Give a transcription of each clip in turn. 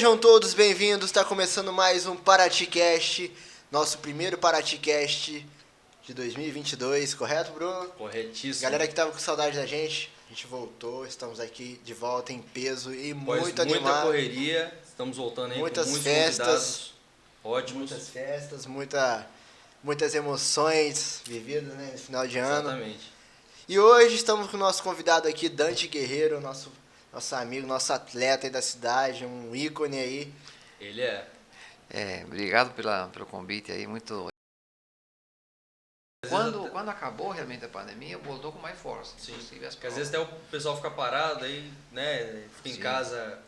Sejam todos bem-vindos, está começando mais um ParatiCast, nosso primeiro ParatiCast de 2022, correto, Bruno? Corretíssimo. Galera que estava com saudade da gente, a gente voltou, estamos aqui de volta em peso e Após muito animado. Muita correria, estamos voltando aí Muitas com muitos festas, convidados ótimos. Muitas festas, muitas emoções vividas, né, no final de ano. Exatamente. E hoje estamos com o nosso convidado aqui, Dante Guerreiro, nosso amigo, nosso atleta aí da cidade, um ícone aí. Ele é. Obrigado pelo convite aí, muito... Quando acabou realmente a pandemia, voltou com mais força. Sim, inclusive as porque às provas. vezes até o pessoal fica parado aí, né, fica em Sim. casa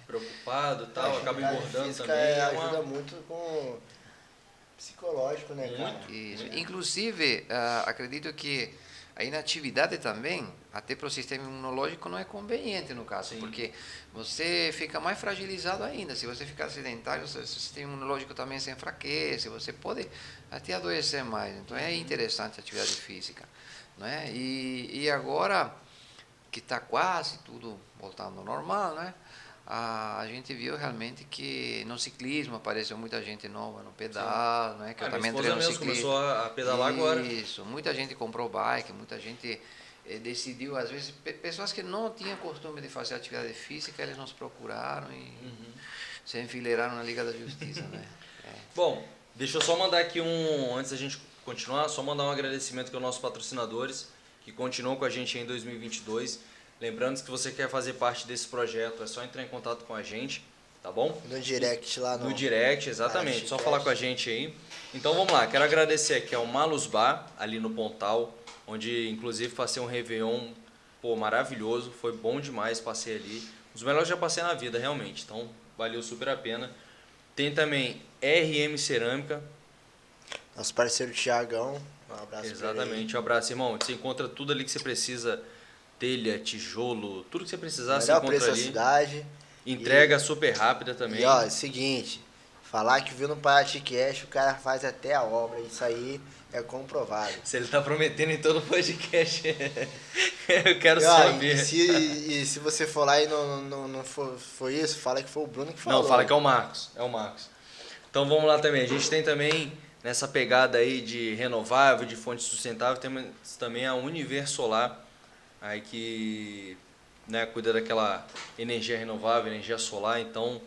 preocupado e A tal, acaba atividade engordando física também. ajuda muito com o psicológico, né, cara? Muito. Isso. Inclusive, acredito que a inatividade também, até para o sistema imunológico, não é conveniente no caso, Sim. porque você fica mais fragilizado ainda. Se você ficar sedentário, o sistema imunológico também se enfraquece, você pode até adoecer mais. Então é interessante a atividade física, não é? E agora que está quase tudo voltando ao normal, né? A gente viu realmente que no ciclismo apareceu muita gente nova no pedal, né? Que eu Minha também esposa entrei no mesmo ciclismo. começou a pedalar agora. Isso, muita gente comprou bike, muita gente decidiu, às vezes, pessoas que não tinham costume de fazer atividade física, eles nos procuraram e se enfileiraram na Liga da Justiça, né? Bom, deixa eu só mandar aqui antes da gente continuar, só mandar um agradecimento aqui aos nossos patrocinadores que continuam com a gente em 2022. Lembrando que se você quer fazer parte desse projeto, é só entrar em contato com a gente, tá bom? No direct lá No direct, exatamente. ParatiCast. Só falar com a gente aí. Então vamos lá, quero agradecer aqui ao Malus Bar, ali no Pontal, onde inclusive passei um Réveillon, maravilhoso, foi bom demais, passei ali. Os melhores já passei na vida, realmente, então valeu super a pena. Tem também RM Cerâmica. Nosso parceiro Thiagão, um abraço pra ele. Exatamente, um abraço, irmão. Você encontra tudo ali que você precisa, telha, tijolo, tudo que você precisar, você Melhor encontra preço da ali. cidade. Entrega super rápida também. E ó, é o seguinte, falar que viu no ParatiCast, o cara faz até a obra, isso aí é comprovado. Se ele tá prometendo em todo podcast, eu quero E, ó, saber. e se você for lá e não for isso, fala que foi o Bruno que falou. Não, fala que é o Marcos. É o Marcos. Então vamos lá também. A gente tem também, nessa pegada aí de renovável, de fonte sustentável, temos também a Univer Solar, aí que, né, cuida daquela energia renovável, energia solar. Então,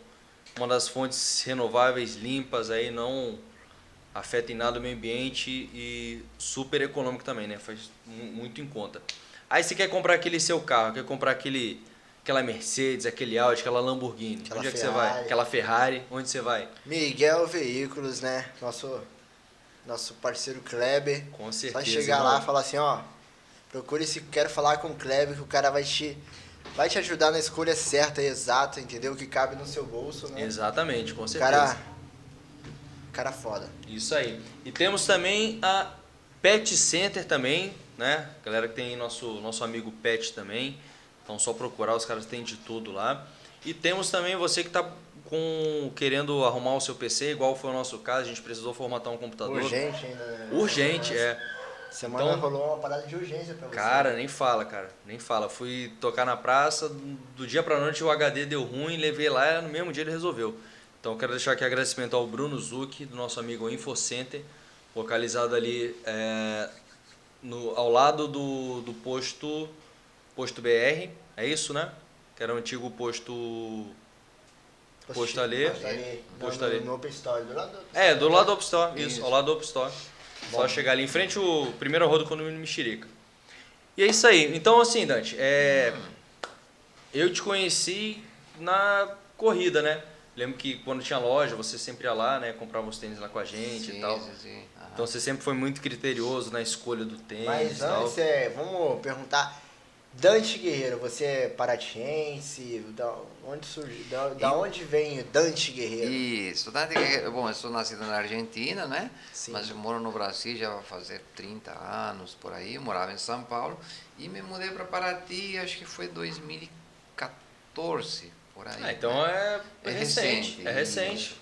uma das fontes renováveis limpas aí, não afeta em nada o meio ambiente e super econômico também, né? Faz muito em conta. Aí você quer comprar aquele seu carro, quer comprar aquela Mercedes, aquele Audi, aquela Lamborghini. Aquela Onde é que você Ferrari. vai? Aquela Ferrari, onde você vai? Miguel Veículos, né? Nosso parceiro Kleber. Com certeza. Só chegar irmão. lá e falar assim, ó, procure se quero falar com o Kleber, que o cara vai te ajudar na escolha certa e exata, entendeu? Que cabe no seu bolso, né? Exatamente, com certeza. Cara foda. Isso aí. E temos também a Pet Center também, né? Galera que tem nosso amigo Pet também. Então só procurar, os caras têm de tudo lá. E temos também você que está querendo arrumar o seu PC, igual foi o nosso caso, a gente precisou formatar um computador. Urgente ainda, né? Urgente, Semana Então, rolou uma parada de urgência pra você. Cara, nem fala. Fui tocar na praça, do dia pra noite o HD deu ruim, levei lá, no mesmo dia ele resolveu. Então quero deixar aqui agradecimento ao Bruno Zucchi, do nosso amigo InfoCenter, localizado ali ao lado do posto BR, é isso, né? Que era o antigo posto ali. Posto ali. No Open Store, do lado do Do lado do Up Store, isso, Isso. ao lado do Up Store. Só chegar ali em frente ao primeiro rua do condomínio Mexerica. E é isso aí. Então, assim, Dante, eu te conheci na corrida, né? Lembro que quando tinha loja, você sempre ia lá, né? Comprava os tênis lá com a gente e tal. Sim. Aham. Então você sempre foi muito criterioso na escolha do tênis Mas e tal. antes, vamos perguntar, Dante Guerreiro, você é paratiense? Da onde surgiu? Da onde vem o Dante Guerreiro? Isso, bom, eu sou nascido na Argentina, né? Sim. Mas eu moro no Brasil já vai fazer 30 anos por aí. Eu morava em São Paulo e me mudei para Paraty, acho que foi 2014, por aí. Então né? é recente. É recente. Isso.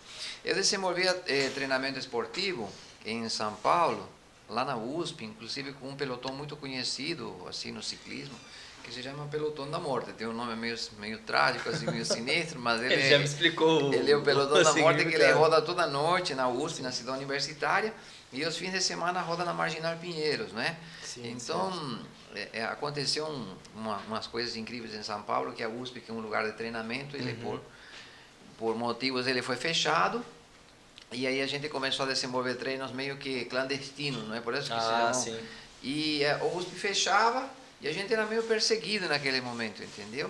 Eu desenvolvia treinamento esportivo em São Paulo, lá na USP, inclusive com um pelotão muito conhecido assim no ciclismo, que que se chama Pelotão da Morte. Tem um nome meio trágico, assim, meio sinistro, mas Ele já me explicou. ele é o Pelotão da Morte, que ele significado. roda toda noite na USP, na cidade universitária, e os fins de semana roda na Marginal Pinheiros, né? Sim, Então, aconteceu umas coisas incríveis em São Paulo, que a USP, que é um lugar de treinamento, ele por motivos ele foi fechado, e aí a gente começou a desenvolver treinos meio que clandestinos, não é? Por isso que se chamam. Sim. E o USP fechava e a gente era meio perseguido naquele momento, entendeu?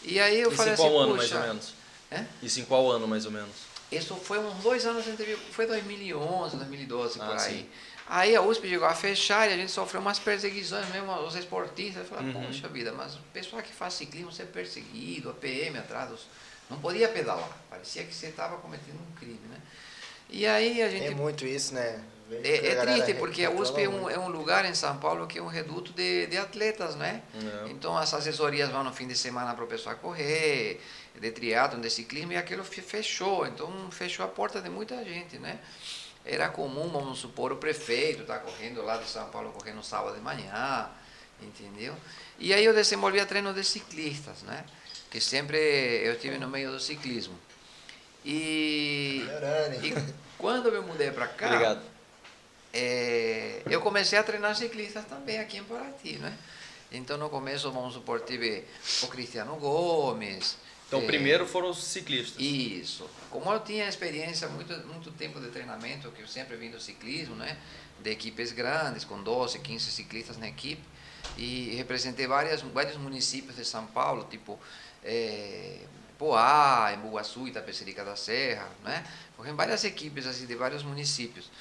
E aí eu Isso falei em qual assim, ano, mais puxa, ou menos? é? Isso em qual ano, mais ou menos? Isso foi uns 2 anos foi 2011, 2012, por aí. Sim. Aí a USP chegou a fechar e a gente sofreu umas perseguições mesmo, os esportistas falaram, poxa vida, mas o pessoal que faz ciclismo ser perseguido, a PM atrás, não podia pedalar, parecia que você estava cometendo um crime, né? E aí a gente... Tem muito isso, né? É triste, porque a USP reclama é um lugar em São Paulo que é um reduto de atletas, né? É. Então as assessorias vão no fim de semana para o pessoal correr, de triatlon, de ciclismo, e aquilo fechou. Então fechou a porta de muita gente, né? Era comum, vamos supor, o prefeito estar correndo lá de São Paulo, correndo sábado de manhã, entendeu? E aí eu desenvolvia treino de ciclistas, né? Que sempre eu estive no meio do ciclismo. E quando eu me mudei para cá... Obrigado. eu comecei a treinar ciclistas também aqui em Paraty, né? Então no começo, vamos supor, tive o Cristiano Gomes. Então, primeiro foram os ciclistas. Isso. Como eu tinha experiência, muito tempo de treinamento, que eu sempre vim do ciclismo, né? De equipes grandes, com 12, 15 ciclistas na equipe, e representei vários municípios de São Paulo, tipo Poá, Embu-Guaçu, Itapecerica da Serra, né? Corri em várias equipes assim, de vários municípios.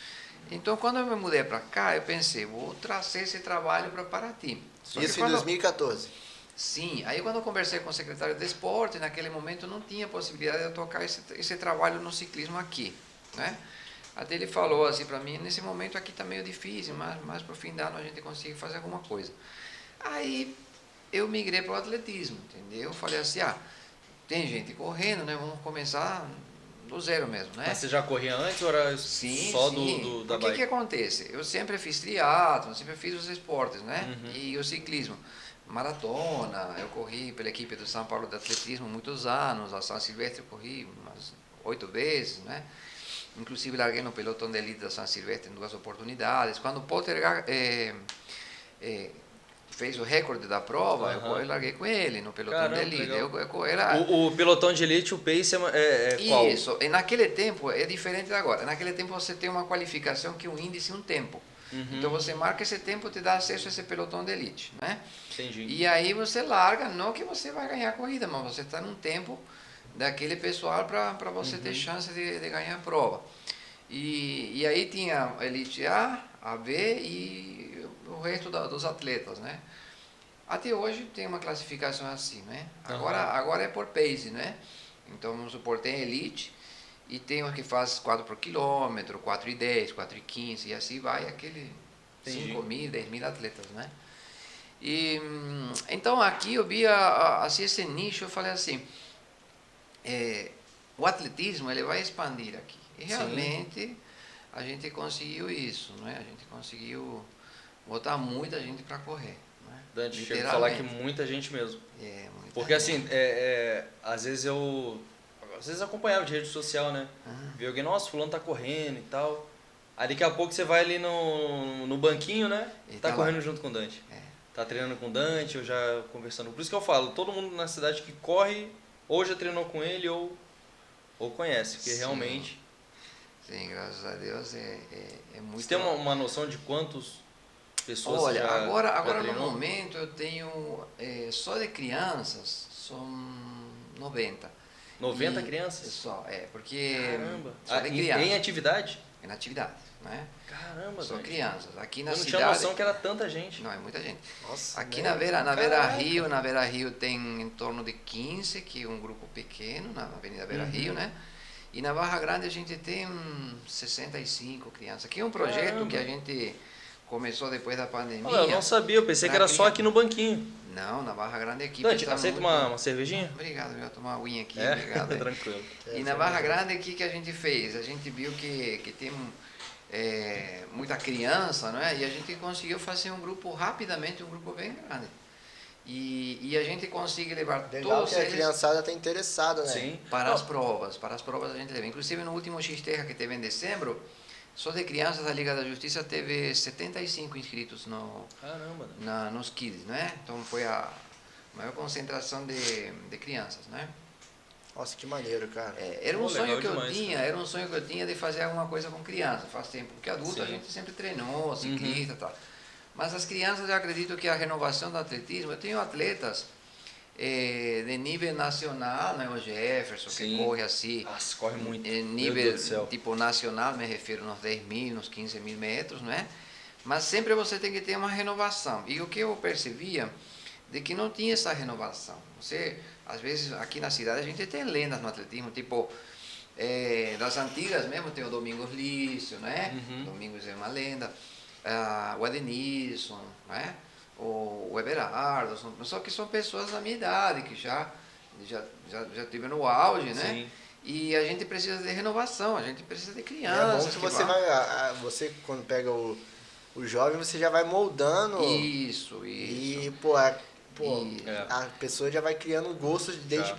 Então, quando eu me mudei para cá, eu pensei, vou trazer esse trabalho para Paraty. Isso em 2014. Sim, aí quando eu conversei com o secretário de esporte, naquele momento não tinha possibilidade de eu tocar esse trabalho no ciclismo aqui, né? Até ele falou assim para mim, nesse momento aqui está meio difícil, mas para o fim do ano a gente consegue fazer alguma coisa. Aí eu migrei para o atletismo, entendeu? Eu falei assim, tem gente correndo, né? Vamos começar do zero mesmo, né? Mas você já corria antes ou era só da bike? O que acontece? Eu sempre fiz triatlon, sempre fiz os esportes, né? E o ciclismo. Maratona, eu corri pela equipe do São Paulo de Atletismo muitos anos, a São Silvestre eu corri umas 8 vezes, né? Inclusive larguei no pelotão de elite da São Silvestre em 2 oportunidades. Quando o Potter fez o recorde da prova, eu larguei com ele no pelotão de elite. O pelotão de elite, o pace é qual? Isso, e naquele tempo é diferente de agora. Naquele tempo você tem uma qualificação que é um índice, um tempo. Então você marca esse tempo, te dá acesso a esse pelotão de elite, né? Entendi. E aí você larga, não que você vai ganhar a corrida, mas você está num tempo daquele pessoal para você ter chance de ganhar a prova. E aí tinha a elite A, a B e o resto dos atletas, né? Até hoje tem uma classificação assim, né? Agora é por pace, né? Então vamos supor, tem elite e tem os que faz 4 por quilômetro, 4,10, 4,15 e assim vai aquele 5.000, 10.000 atletas, né? E então aqui eu vi assim, esse nicho, eu falei assim, o atletismo ele vai expandir aqui. E realmente a gente conseguiu isso, né? A gente conseguiu botar muita gente para correr. Né? Dante, chega a falar que muita gente mesmo. Muita porque gente. assim, às vezes acompanhava de rede social, né? Via alguém, nossa, fulano tá correndo e tal. Aí daqui a pouco você vai ali no banquinho, né? Tá correndo junto com o Dante. Tá treinando com o Dante, ou já conversando. Por isso que eu falo, todo mundo na cidade que corre, ou já treinou com ele, ou conhece, porque realmente... Sim, graças a Deus é muito... Você tem uma noção de quantas pessoas Olha, já agora no treinou? momento eu tenho, só de crianças, são 90. 90 crianças? Só, porque... Caramba! Só de criança. Em atividade? Em atividade, né? Caramba, são Dante. crianças. Aqui na eu não cidade... tinha noção que era tanta gente. Não, é muita gente. Nossa, Aqui né? na Beira Rio tem em torno de 15, que é um grupo pequeno, na Avenida Beira Rio, né? E na Barra Grande a gente tem 65 crianças. Aqui é um projeto que a gente começou depois da pandemia. Olha, eu não sabia, eu pensei que era só aqui no banquinho. Não, na Barra Grande a equipe Dante, está aceita muito... uma cervejinha? Obrigado, eu vou tomar uma aguinha aqui. Obrigado. Tranquilo. E na Barra Grande, o que a gente fez? A gente viu que tem muita criança, não é? E a gente conseguiu fazer um grupo rapidamente, um grupo bem grande. E a gente consegue levar Legal todos que a eles criançada tá interessada, né? Sim. para as provas. Para as provas a gente leva. Inclusive no último X-Terra que teve em dezembro, só de crianças a Liga da Justiça teve 75 inscritos Caramba. nos Kids, né? Então foi a maior concentração de crianças, né? Nossa, que maneiro, cara. Era um Pô, sonho legal que eu demais, tinha, cara. era um sonho que eu tinha de fazer alguma coisa com criança, faz tempo. Porque adulto a Sim. gente sempre treinou, ciclista e tal. Mas as crianças, eu acredito que a renovação do atletismo, eu tenho atletas de nível nacional, né? O Jefferson, Sim. que corre assim, Nossa, corre muito. em Meu nível Deus do céu. tipo nacional, me refiro nos 10 mil, nos 15 mil metros, né? Mas sempre você tem que ter uma renovação. E o que eu percebia, de que não tinha essa renovação. Você, às vezes, aqui na cidade, a gente tem lendas no atletismo, tipo, das antigas mesmo, tem o Domingos Lício, né? Domingos é uma lenda. O Adenilson, né? O Everardo, só que são pessoas da minha idade, que já tiveram no auge, né? Sim. E a gente precisa de renovação, a gente precisa de E é crianças. bom que você você quando pega o jovem, você já vai moldando. Isso. E, E- a pessoa já vai criando gostos desde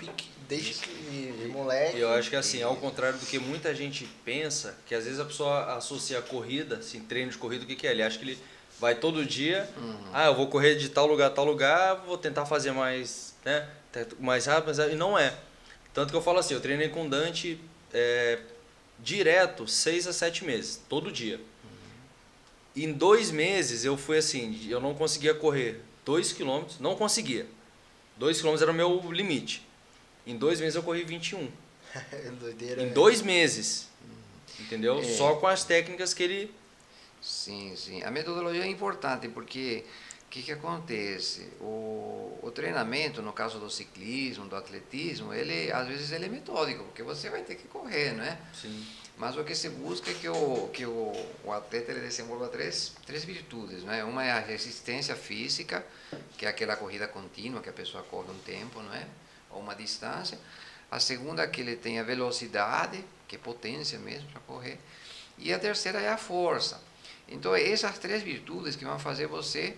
de moleque. E eu acho que assim, ao contrário do que muita gente pensa, que às vezes a pessoa associa a corrida, assim, treino de corrida, o que é? Ele acha que ele vai todo dia, eu vou correr de tal lugar a tal lugar, vou tentar fazer mais, né, mais rápido, e não é. Tanto que eu falo assim, eu treinei com o Dante direto 6 a 7 meses, todo dia. Em 2 meses eu fui assim, eu não conseguia correr 2 km, não conseguia. 2 km era o meu limite. Em 2 meses eu corri 21. Doideira, Em né? 2 meses. Entendeu? Só com as técnicas que ele... Sim. A metodologia é importante porque o que acontece? O treinamento, no caso do ciclismo, do atletismo, às vezes ele é metódico, porque você vai ter que correr, não é? Sim. Mas o que se busca é que o atleta ele desenvolva três virtudes, não é? Uma é a resistência física, que é aquela corrida contínua, que a pessoa corre um tempo, não é? Ou uma distância. A segunda é que ele tenha velocidade, que é potência mesmo para correr. E a terceira é a força. Então, essas 3 virtudes que vão fazer você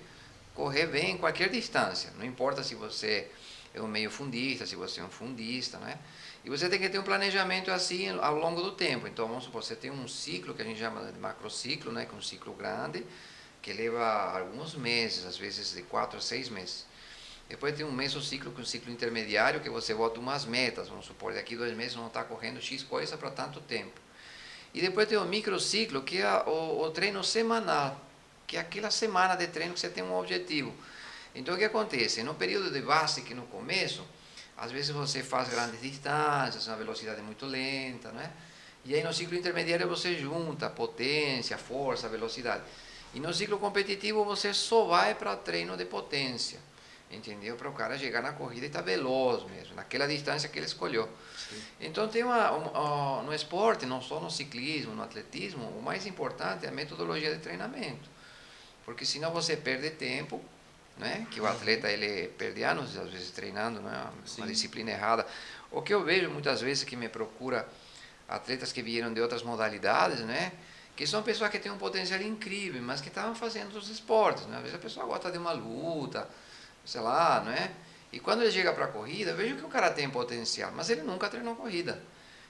correr bem em qualquer distância. Não importa se você é um meio fundista, se você é um fundista, né? E você tem que ter um planejamento assim ao longo do tempo. Então, vamos supor, você tem um ciclo que a gente chama de macrociclo, né? Que é um ciclo grande, que leva alguns meses, às vezes de 4 a 6 meses. Depois tem um mesociclo, que é um ciclo intermediário, que você bota umas metas. Vamos supor, daqui 2 meses não está correndo X coisa para tanto tempo. E depois tem o microciclo, que é o treino semanal, que é aquela semana de treino que você tem um objetivo. Então, o que acontece? No período de base, que no começo, às vezes você faz grandes distâncias, uma velocidade muito lenta, né? E aí no ciclo intermediário você junta potência, força, velocidade. E no ciclo competitivo você só vai para treino de potência, entendeu? Para o cara chegar na corrida e estar veloz mesmo, naquela distância que ele escolheu. Sim. Então tem no esporte, não só no ciclismo, no atletismo, o mais importante é a metodologia de treinamento. Porque senão você perde tempo, né? Que o atleta ele perde anos às vezes treinando, né? Uma disciplina errada. O que eu vejo muitas vezes que me procura atletas que vieram de outras modalidades, né? Que são pessoas que têm um potencial incrível, mas que estavam fazendo outros esportes, né? Às vezes a pessoa gosta de uma luta, sei lá, né? E quando ele chega para a corrida, eu vejo que o cara tem potencial, mas ele nunca treinou corrida.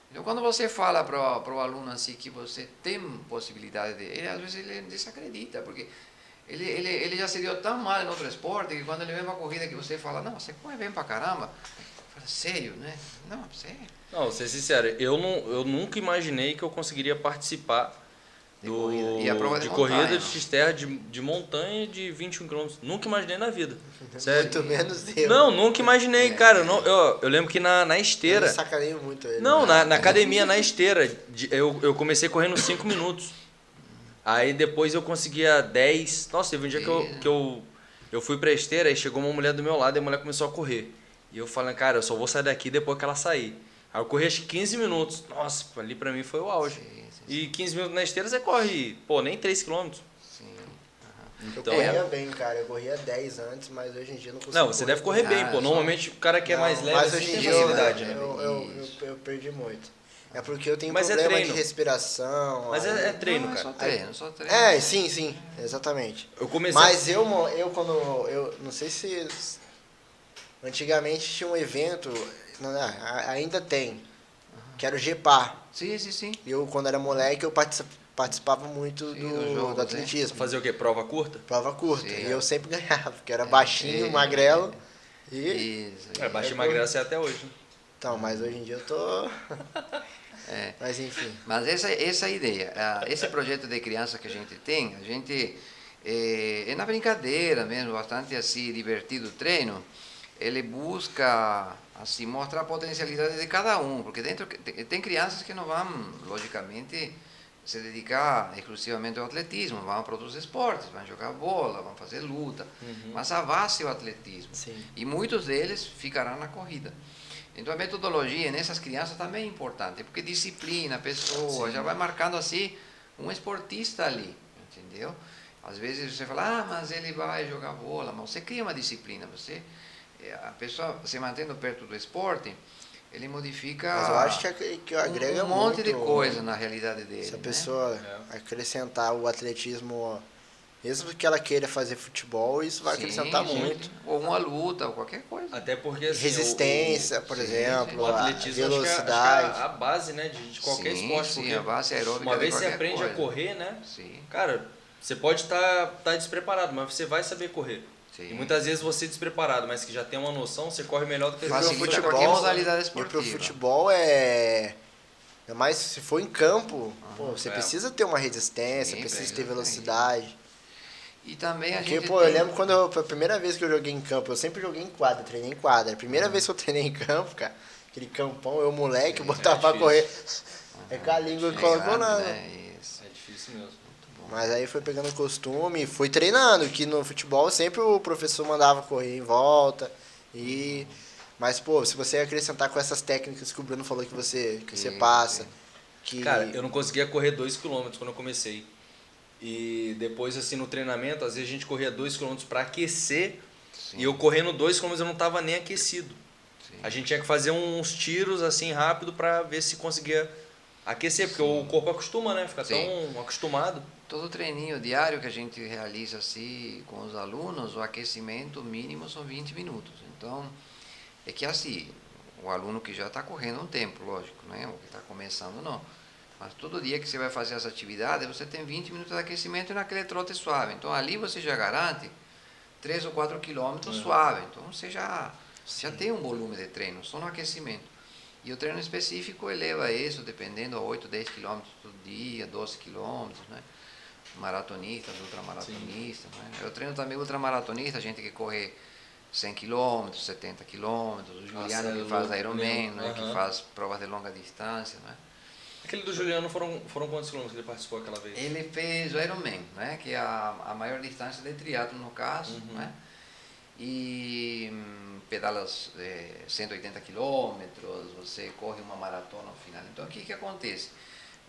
Então, quando você fala para o aluno assim que você tem possibilidade de... Ele, às vezes ele desacredita, porque ele já se deu tão mal em outro esporte que quando ele vem para a corrida que você fala, não, você corre bem para caramba. Fala, sério, né? Não, sério. Não, vou ser sincero, eu nunca imaginei que eu conseguiria participar E a prova de corrida montanha, de X-Terra de montanha de 21 km. Nunca imaginei na vida. Sério. Muito menos eu. Não, nunca imaginei, cara. Eu lembro que na esteira... Eu sacaneio muito ele. Não, na academia, na esteira, eu comecei correndo 5 minutos. Aí depois eu conseguia 10. Nossa, teve um dia que eu fui pra esteira e chegou uma mulher do meu lado e a mulher começou a correr. E eu falei, cara, eu só vou sair daqui depois que ela sair. Aí eu corri acho que 15 minutos. Nossa, ali pra mim foi o auge. Sim. E 15 minutos na esteira você corre, nem 3 km. Sim. Então, eu corria bem, cara. Eu corria 10 antes, mas hoje em dia eu não consigo. Não, você deve correr bem, pô. Normalmente o cara que é mais leve mas assim, hoje em tem dia facilidade, né? eu perdi muito. É porque eu tenho Mas é problema treino. de respiração. Mas é treino, Não, cara. só treino. Sim, exatamente. Eu comecei Mas eu quando... Eu não sei se Antigamente tinha um evento, ainda tem, que era o GPA. Sim, sim, sim. Eu, quando era moleque, eu participava muito Sim, dos jogos, do atletismo. Fazer o quê? Prova curta? Prova curta. Sim, E eu sempre ganhava, porque era baixinho, magrelo. E, Isso. Baixo e emagrece até hoje, né? então, mas hoje em dia eu tô... É. Mas enfim. Mas essa é a ideia. Esse projeto de criança que a gente é na brincadeira mesmo, bastante assim, divertido o treino. Ele busca assim mostrar a potencialidade de cada um, porque dentro tem crianças que não vão, logicamente, se dedicar exclusivamente ao atletismo, vão para outros esportes, vão jogar bola, vão fazer luta, mas a base é o atletismo. Sim. E muitos deles ficarão na corrida. Então a metodologia nessas crianças também é importante, porque disciplina a pessoa, já vai marcando assim um esportista ali, entendeu? Às vezes você fala, mas ele vai jogar bola, mas você cria uma disciplina, a pessoa se mantendo perto do esporte, ele modifica Mas eu acho que agrega um monte muito de coisa na realidade dele. se a né? pessoa acrescentar o atletismo, mesmo que ela queira fazer futebol, isso vai Sim, acrescentar sim. muito. Ou uma luta, ou qualquer coisa. Até porque assim, Resistência, por sim, exemplo, o a atletismo velocidade. acho que é a base, né, de qualquer Sim, esporte. sim, Porque a base aeróbica uma de vez você qualquer aprende coisa. a correr, né? Sim. Cara, você pode estar despreparado, mas você vai saber correr. Sim. E muitas vezes você despreparado, mas que já tem uma noção, você corre melhor do que Facilita qualquer modalidade E esportiva. pro futebol ainda mais se for em campo, pô, você precisa ter uma resistência, Sim, precisa precisa ter ter. velocidade. E também a Porque, gente pô, tem... eu lembro a primeira vez que eu joguei em campo, eu sempre joguei em quadra, treinei em quadra. A primeira vez que eu treinei em campo, cara, aquele campão, eu moleque, Sim, botava pra correr. É com a língua e colocou grande, na... né? Isso. É difícil mesmo. Mas aí foi pegando costume, fui treinando, que no futebol sempre o professor mandava correr em volta. Mas, pô, se você acrescentar com essas técnicas que o Bruno falou que você passa, sim. que... Cara, eu não conseguia correr 2 km quando eu comecei. E depois, assim, no treinamento, às vezes a gente corria 2 km para aquecer. Sim. E eu correndo 2 km eu não tava nem aquecido. Sim. A gente tinha que fazer uns tiros assim rápido para ver se conseguia aquecer, porque o corpo acostuma, né? Fica tão acostumado. Todo treininho diário que a gente realiza assim com os alunos, o aquecimento mínimo são 20 minutos. Então, é que assim, o aluno que já está correndo um tempo, lógico, né? O que está começando não. Mas todo dia que você vai fazer essa atividade, você tem 20 minutos de aquecimento e naquele trote suave. Então ali você já garante 3 ou 4 quilômetros suave. Então você já tem um volume de treino, só no aquecimento. E o treino específico eleva isso, dependendo a 8, 10 quilômetros todo dia, 12 quilômetros, né? Maratonistas, ultramaratonistas. Né? Eu treino também ultramaratonista, gente que corre 100 km, 70 km, o Juliano que faz Ironman, né? Que faz provas de longa distância. Né? Aquele do Juliano foram quantos quilômetros que ele participou aquela vez? Ele fez o Ironman, né? Que é a maior distância de triatlo no caso. Né? E pedalas 180 quilômetros, você corre uma maratona ao final. Então o que acontece?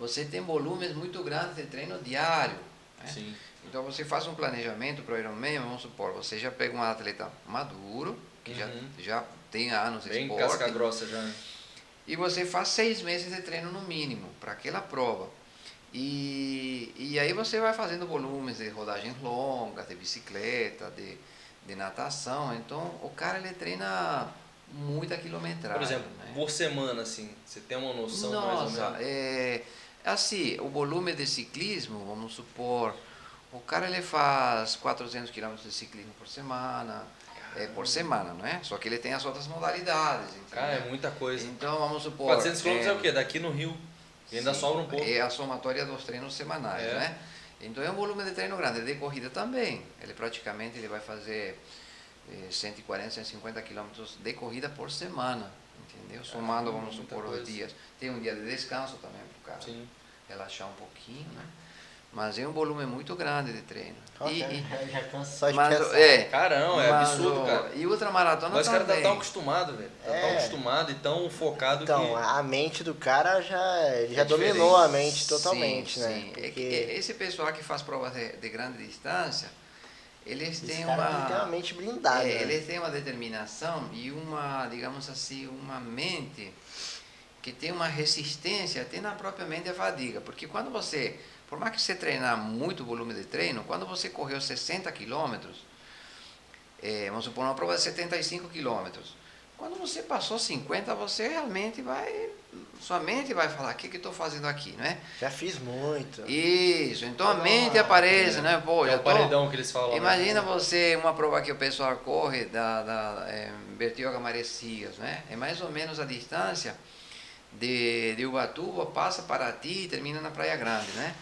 Você tem volumes muito grandes de treino diário. Né? Sim. Então você faz um planejamento para o Ironman, vamos supor, você já pega um atleta maduro, que já tem anos de Bem esporte, casca grossa já. Né? e você faz 6 meses de treino no mínimo para aquela prova. E aí você vai fazendo volumes de rodagens longas, de bicicleta, de natação. Então o cara ele treina muita quilometragem. Por exemplo, né? por semana, assim, você tem uma noção mais ou Nossa, menos? assim, o volume de ciclismo, vamos supor, o cara ele faz 400 km de ciclismo por semana, não é? Só que ele tem as outras modalidades. Entendeu? Cara, é muita coisa. Então, vamos supor... 400 km é o quê? Daqui no Rio. E ainda sim, sobra um pouco. É a somatória dos treinos semanais, né? Então é um volume de treino grande, de corrida também. Ele praticamente vai fazer 140, 150 quilômetros de corrida por semana, entendeu? Somando, vamos supor, os dias. Tem um dia de descanso também para o cara relaxar um pouquinho, né? Mas é um volume muito grande de treino. Já canso só de mas, pensar. Caramba, é absurdo, cara. E ultramaratona Mas o cara também. tá tão acostumado, velho. Tá tão acostumado e tão focado Então, que... a mente do cara ele já É dominou diferente. a mente totalmente, sim, né? Sim. Porque Esse pessoal que faz provas de grande distância, eles têm tem uma mente blindada. Né? Eles têm uma determinação e uma, digamos assim, uma mente que tem uma resistência até na própria mente à fadiga. Porque quando você, por mais que você treinar muito volume de treino, quando você correu 60 quilômetros, vamos supor, uma prova de 75 quilômetros. Quando você passou 50, você realmente sua mente vai falar, o que eu estou fazendo aqui, não é? Já fiz muito. Isso, então a mente aparece, né? Pô, É o paredão que eles falam. Imagina você, uma prova que o pessoal corre Bertioga Maresias, né? É mais ou menos a distância de Ubatuba, passa Paraty e termina na Praia Grande, né?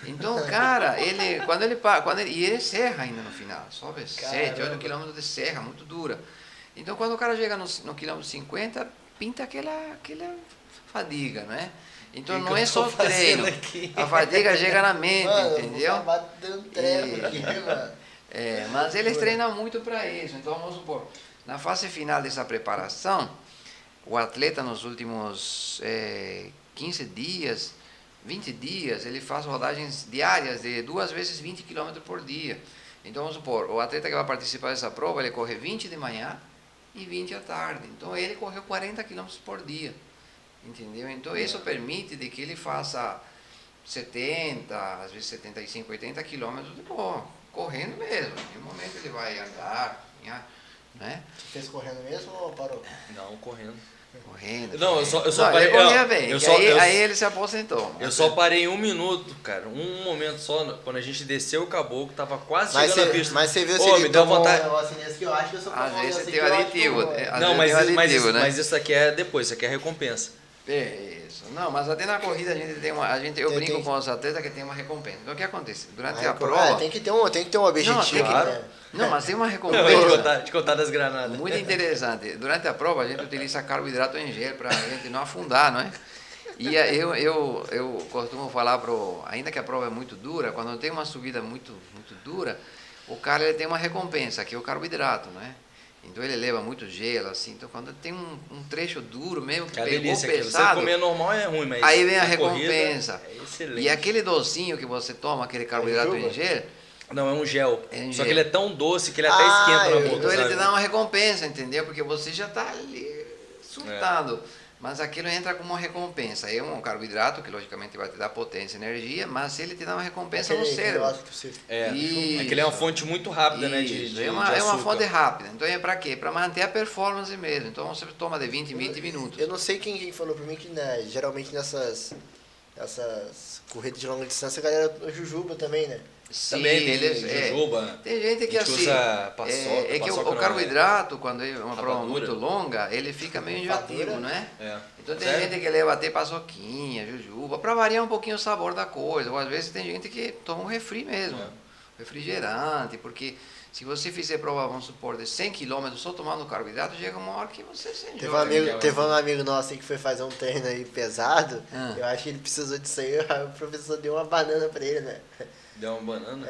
Então, cara, e ele serra ainda no final, sobe 7, 8 quilômetros de serra, muito dura. Então, quando o cara chega no quilômetro 50, pinta aquela fadiga, né? Então, não é só treino, a fadiga chega na mente, mano, entendeu? Batendo treino aqui, mano. Mas eles treinam muito para isso. Então, vamos supor, na fase final dessa preparação, o atleta nos últimos 15 dias, 20 dias, ele faz rodagens diárias de 2 vezes 20 km por dia. Então, vamos supor, o atleta que vai participar dessa prova, ele corre 20 de manhã e 20 à tarde. Então, ele correu 40 km por dia. Entendeu? Então, isso permite de que ele faça 70, às vezes 75, 80 quilômetros de boa, correndo mesmo. Em um momento ele vai andar, caminhar, né? Você fez correndo mesmo ou parou? Não, correndo. Correndo. Não, eu só Não, parei. ele corria bem. Aí ele se aposentou. Eu só parei 1 minuto, cara. Um momento só, quando a gente desceu o caboclo, tava quase Mas chegando na pista. Mas você viu Ô, se ele me deu tomou vontade. um negócio nesse que eu acho que eu sou Às tomando vezes esse você tem aqui, o eu acho que eu aditivo. vou. Não, Aditivo, né? mas isso aqui é depois, isso aqui é recompensa. Isso. Não, mas até na corrida a gente tem eu brinco com os atletas que tem uma recompensa. Então o que acontece? Durante a prova. Tem que ter um objetivo. claro. Né? Não, mas tem uma Eu vou te recompensa. contar das granadas. Muito interessante. Durante a prova a gente utiliza carboidrato em gel para a gente não afundar, não é? E eu costumo falar ainda que a prova é muito dura, quando tem uma subida muito dura, o cara ele tem uma recompensa, que é o carboidrato, não é? Então ele leva muito gelo, assim. Então quando tem um trecho duro mesmo, que É a pegou delícia, que você pesado, comer normal é ruim, mas aí vem a na corrida recompensa. é excelente. E aquele docinho que você toma, aquele carboidrato em gel, Não, é um gel. É um Só gel. que ele é tão doce que ele até esquenta na boca. então ele sabe? te dá uma recompensa, entendeu? Porque você já está ali surtado. Mas aquilo entra como uma recompensa. É um carboidrato que logicamente vai te dar potência e energia, mas ele te dá uma recompensa no cérebro. É Isso. que ele é uma fonte muito rápida, né? Isso. De É uma açúcar. fonte rápida. Então é para quê? Para manter a performance mesmo. Então você toma de 20 em 20 minutos. Eu não sei quem falou pra mim que geralmente nessas corridas de longa distância a galera jujuba também, né? Sim, Também tem eles, jujuba. tem gente que a gente assim. usa paçoca, que paçoca o não, carboidrato, quando é uma prova rapadura. muito longa, ele fica meio enjoativo, não é? É. Então tem Sério? gente que leva até paçoquinha, jujuba, para variar um pouquinho o sabor da coisa. Ou às vezes tem gente que toma um refri mesmo, refrigerante, porque se você fizer prova, vamos supor, de 100 km só tomando carboidrato, chega uma hora que você se enjoa. Teve um amigo nosso aí que foi fazer um treino aí pesado, Ah. eu acho que ele precisou disso aí, o professor deu uma banana pra ele, né? Deu uma banana?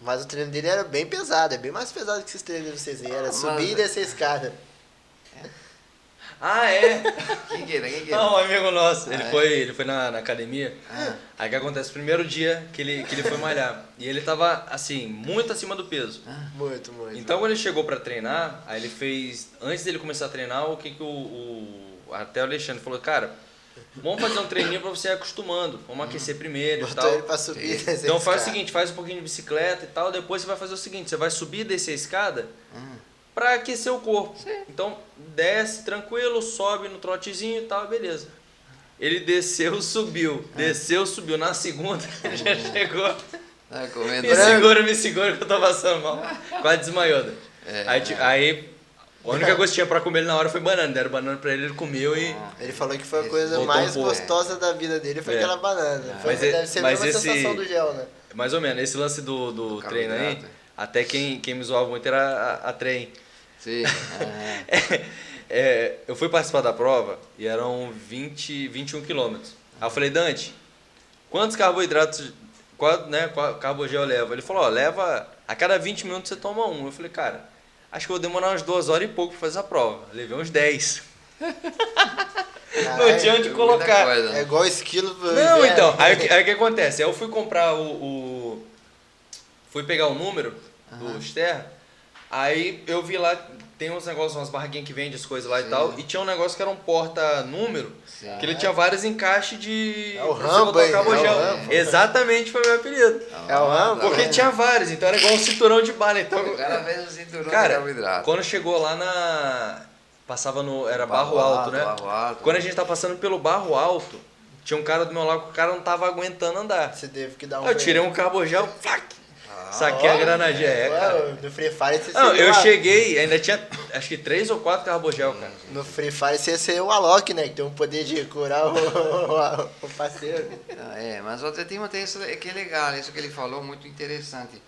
Mas o treino dele era bem pesado, é bem mais pesado que esses treinos de vocês aí, era subir mas- e descer a escada. Ah, é? Quem que era? Não, um amigo nosso. Ele é? foi na academia. Ah. Aí o que acontece? Primeiro dia que ele foi malhar. E ele tava, assim, muito acima do peso. Muito, muito. Então quando ele chegou pra treinar, aí ele fez. Antes dele começar a treinar, o que até o Alexandre falou, cara, vamos fazer um treininho pra você ir acostumando. Vamos aquecer primeiro e Botou tal. ele pra subir e descer Então a faz o escada. seguinte, faz um pouquinho de bicicleta e tal, depois você vai fazer o seguinte, você vai subir e descer a escada pra aquecer o corpo. Então desce tranquilo, sobe no trotezinho e tal, beleza. Ele desceu, subiu. Desceu, subiu. Na segunda, ele já chegou. Tá comendo Me segura que eu tô passando mal. Quase desmaiou. Aí a única coisa que tinha pra comer ele na hora foi banana. Deram banana pra ele, ele comeu e... Ele falou que foi a coisa Voltou mais um pouco. gostosa da vida dele, foi É. aquela banana. Mas Deve ser a mas mesma esse- sensação do gel, né? Mais ou menos. Esse lance do treino aí, carboidrato. até quem me zoava muito era a trem. Sim. Eu fui participar da prova e eram 21 quilômetros. Aí eu falei, Dante, quantos carboidratos, qual carbogel eu levo? Ele falou, ó, leva, a cada 20 minutos você toma um. Eu falei, cara, acho que eu vou demorar umas 2 horas e pouco pra fazer a prova. Eu levei uns 10. Não tinha onde colocar. Coisa, né? É igual esquilo. Não, então, aí o que acontece? Aí eu fui comprar fui pegar o número do Ster, aí eu vi lá, tem uns negócios, umas barraquinhas que vende as coisas lá e Sim. tal, e tinha um negócio que era um porta-número, Sim. que ele tinha vários encaixes de... É o pra você Rambo botar aí, carbogel. é o Rambo. Exatamente, foi meu apelido. É o âmbito? Porque tinha vários, então era igual um cinturão de bala. Então, O cara fez o cinturão de cara, carboidrato. quando chegou lá passava no... Era Barro Alto, né? Barro Alto. Quando a gente tá passando pelo Barro Alto, tinha um cara do meu lado que o cara não tava aguentando andar. Você teve que dar um... Eu tirei um carbogel, flac, saquei a granadinha. Cara. No Free Fire você Não, seria eu o cheguei, ainda tinha acho que 3 ou 4 carbogel, cara. No Free Fire você ia ser o Alok, né? Que tem o poder de curar o parceiro. Mas o atletismo tem isso que é legal, isso que ele falou, muito interessante.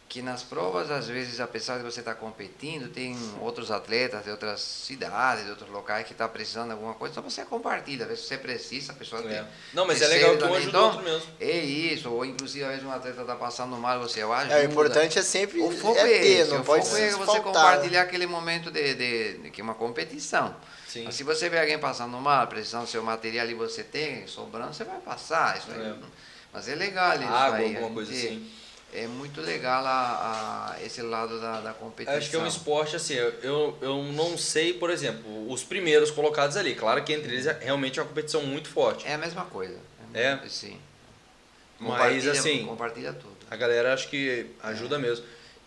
Que nas provas, às vezes, apesar de você estar competindo, tem outros atletas de outras cidades, de outros locais que estão precisando de alguma coisa, então você compartilha, às vezes você precisa, a pessoa tem. Não, mas tem é legal sede que um também. ajuda o outro mesmo. É isso, ou inclusive às vezes um atleta está passando mal, você o ajuda. O importante é sempre O foco ter, esse, não o pode foco é se você faltar. compartilhar aquele momento de que é uma competição. Sim. Mas se você vê alguém passando mal, precisando do seu material e você tem, sobrando, você vai passar. Isso aí. Mas é legal isso água, aí. alguma coisa assim. É muito legal esse lado da competição. Acho que é um esporte assim, eu não sei, por exemplo, os primeiros colocados ali. Claro que entre eles realmente é uma competição muito forte. É a mesma coisa. É? Sim. Mas assim, Compartilha tudo. a galera acho que ajuda mesmo.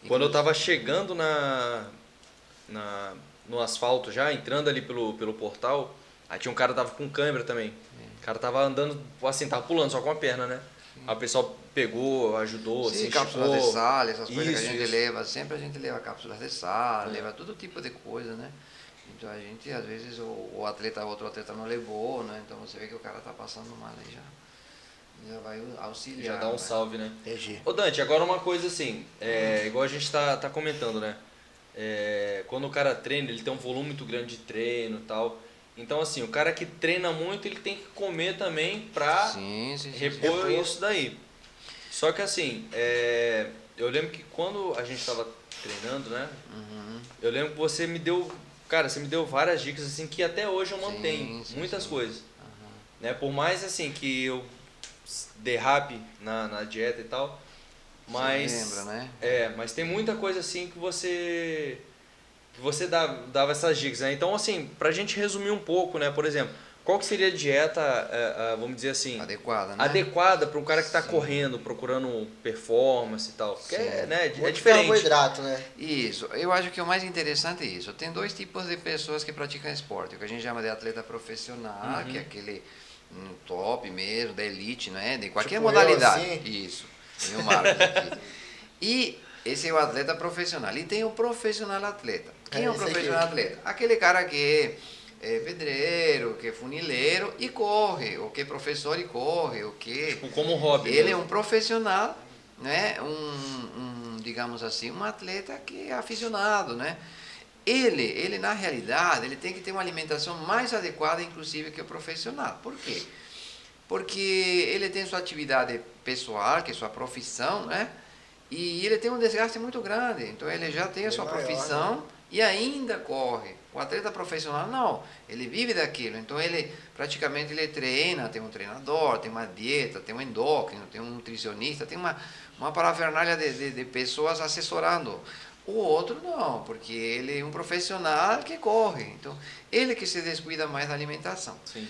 Quando eu tava chegando no asfalto já, entrando ali pelo portal, aí tinha um cara que tava com câmera também. O cara tava andando, assim, tava pulando só com a perna, né? Aí o pessoal pegou, ajudou, Sim, assim, cápsulas de sal, essas coisas que a Isso, gente isso. leva. Sempre a gente leva cápsulas de sal, leva todo tipo de coisa, né? Então a gente, às vezes, o outro atleta não levou, né? Então você vê que o cara tá passando mal aí já vai auxiliar. Já dá um salve, né? Entendi. Ô Dante, agora uma coisa assim, igual a gente tá comentando, né? Quando o cara treina, ele tem um volume muito grande de treino e tal. Então, assim, o cara que treina muito, ele tem que comer também pra repor isso daí. Só que assim, eu lembro que quando a gente tava treinando, né? Eu lembro que você me deu várias dicas assim que até hoje eu mantenho, muitas coisas. Né? Por mais assim que eu derrape na dieta e tal, mas você lembra, né? mas tem muita coisa assim que você dava essas dicas, né? Então assim, pra gente resumir um pouco, né, por exemplo, qual que seria a dieta, vamos dizer assim, Adequada, né? adequada para um cara que está correndo, procurando performance e tal? Porque né, é Muito diferente. carboidrato, né? Isso, eu acho que o mais interessante é isso. Tem dois tipos de pessoas que praticam esporte, o que a gente chama de atleta profissional, que é aquele top mesmo, da elite, né? De qualquer Tipo modalidade. eu, assim? Isso, tem o Marcos aqui. E esse é o atleta profissional. E tem o profissional atleta. Quem é o esse profissional aqui. atleta? Aquele cara que é pedreiro, que é funileiro e corre, ou que é professor e corre, ou que... Tipo, como um hobby. Ele é mesmo. um profissional, né? Digamos assim, um atleta que é aficionado, né? Ele na realidade, ele tem que ter uma alimentação mais adequada, inclusive, que o profissional. Por quê? Porque ele tem sua atividade pessoal, que é sua profissão, né? E ele tem um desgaste muito grande. Então ele já tem a sua maior, profissão e ainda corre. O atleta profissional não, ele vive daquilo. Então ele praticamente ele treina, tem um treinador, tem uma dieta, tem um endócrino, tem um nutricionista, tem uma parafernália de pessoas assessorando. O outro não, porque ele é um profissional que corre. Então ele que se descuida mais da alimentação. Sim.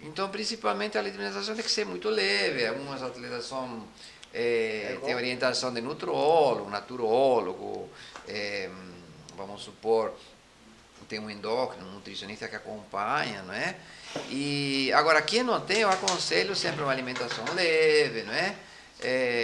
Então, principalmente a alimentação tem que ser muito leve. Algumas atletas têm orientação de nutrólogo, naturólogo, vamos supor, tem um endócrino, um nutricionista que acompanha, não é? E agora, quem não tem, eu aconselho sempre uma alimentação leve, não é?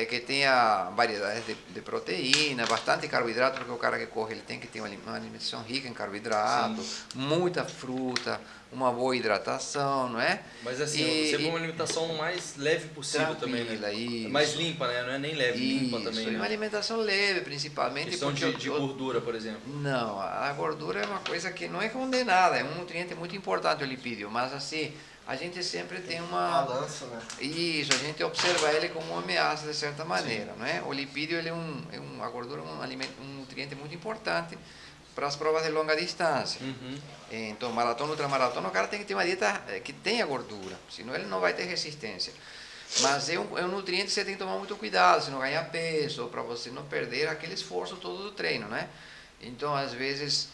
Que tenha variedades de proteína, bastante carboidrato, porque o cara que corre ele tem que ter uma alimentação rica em carboidrato, muita fruta, uma boa hidratação, não é? Mas assim, sempre uma alimentação mais leve possível também, né? Isso. Mais limpa, né? Não é nem leve, limpa também, Uma né? alimentação leve, principalmente. Questão porque de gordura, por exemplo. Não, a gordura é uma coisa que não é condenada, é um nutriente muito importante o lipídio, mas assim, a gente sempre tem uma... Balanço, né? Isso, a gente observa ele como uma ameaça de certa maneira, não é? O lipídio, ele a gordura é um nutriente muito importante para as provas de longa distância. Então, maratona, ultramaratona, o cara tem que ter uma dieta que tenha gordura, senão ele não vai ter resistência. Mas é um nutriente que você tem que tomar muito cuidado, se não ganhar peso, para você não perder aquele esforço todo do treino, né? Então, às vezes,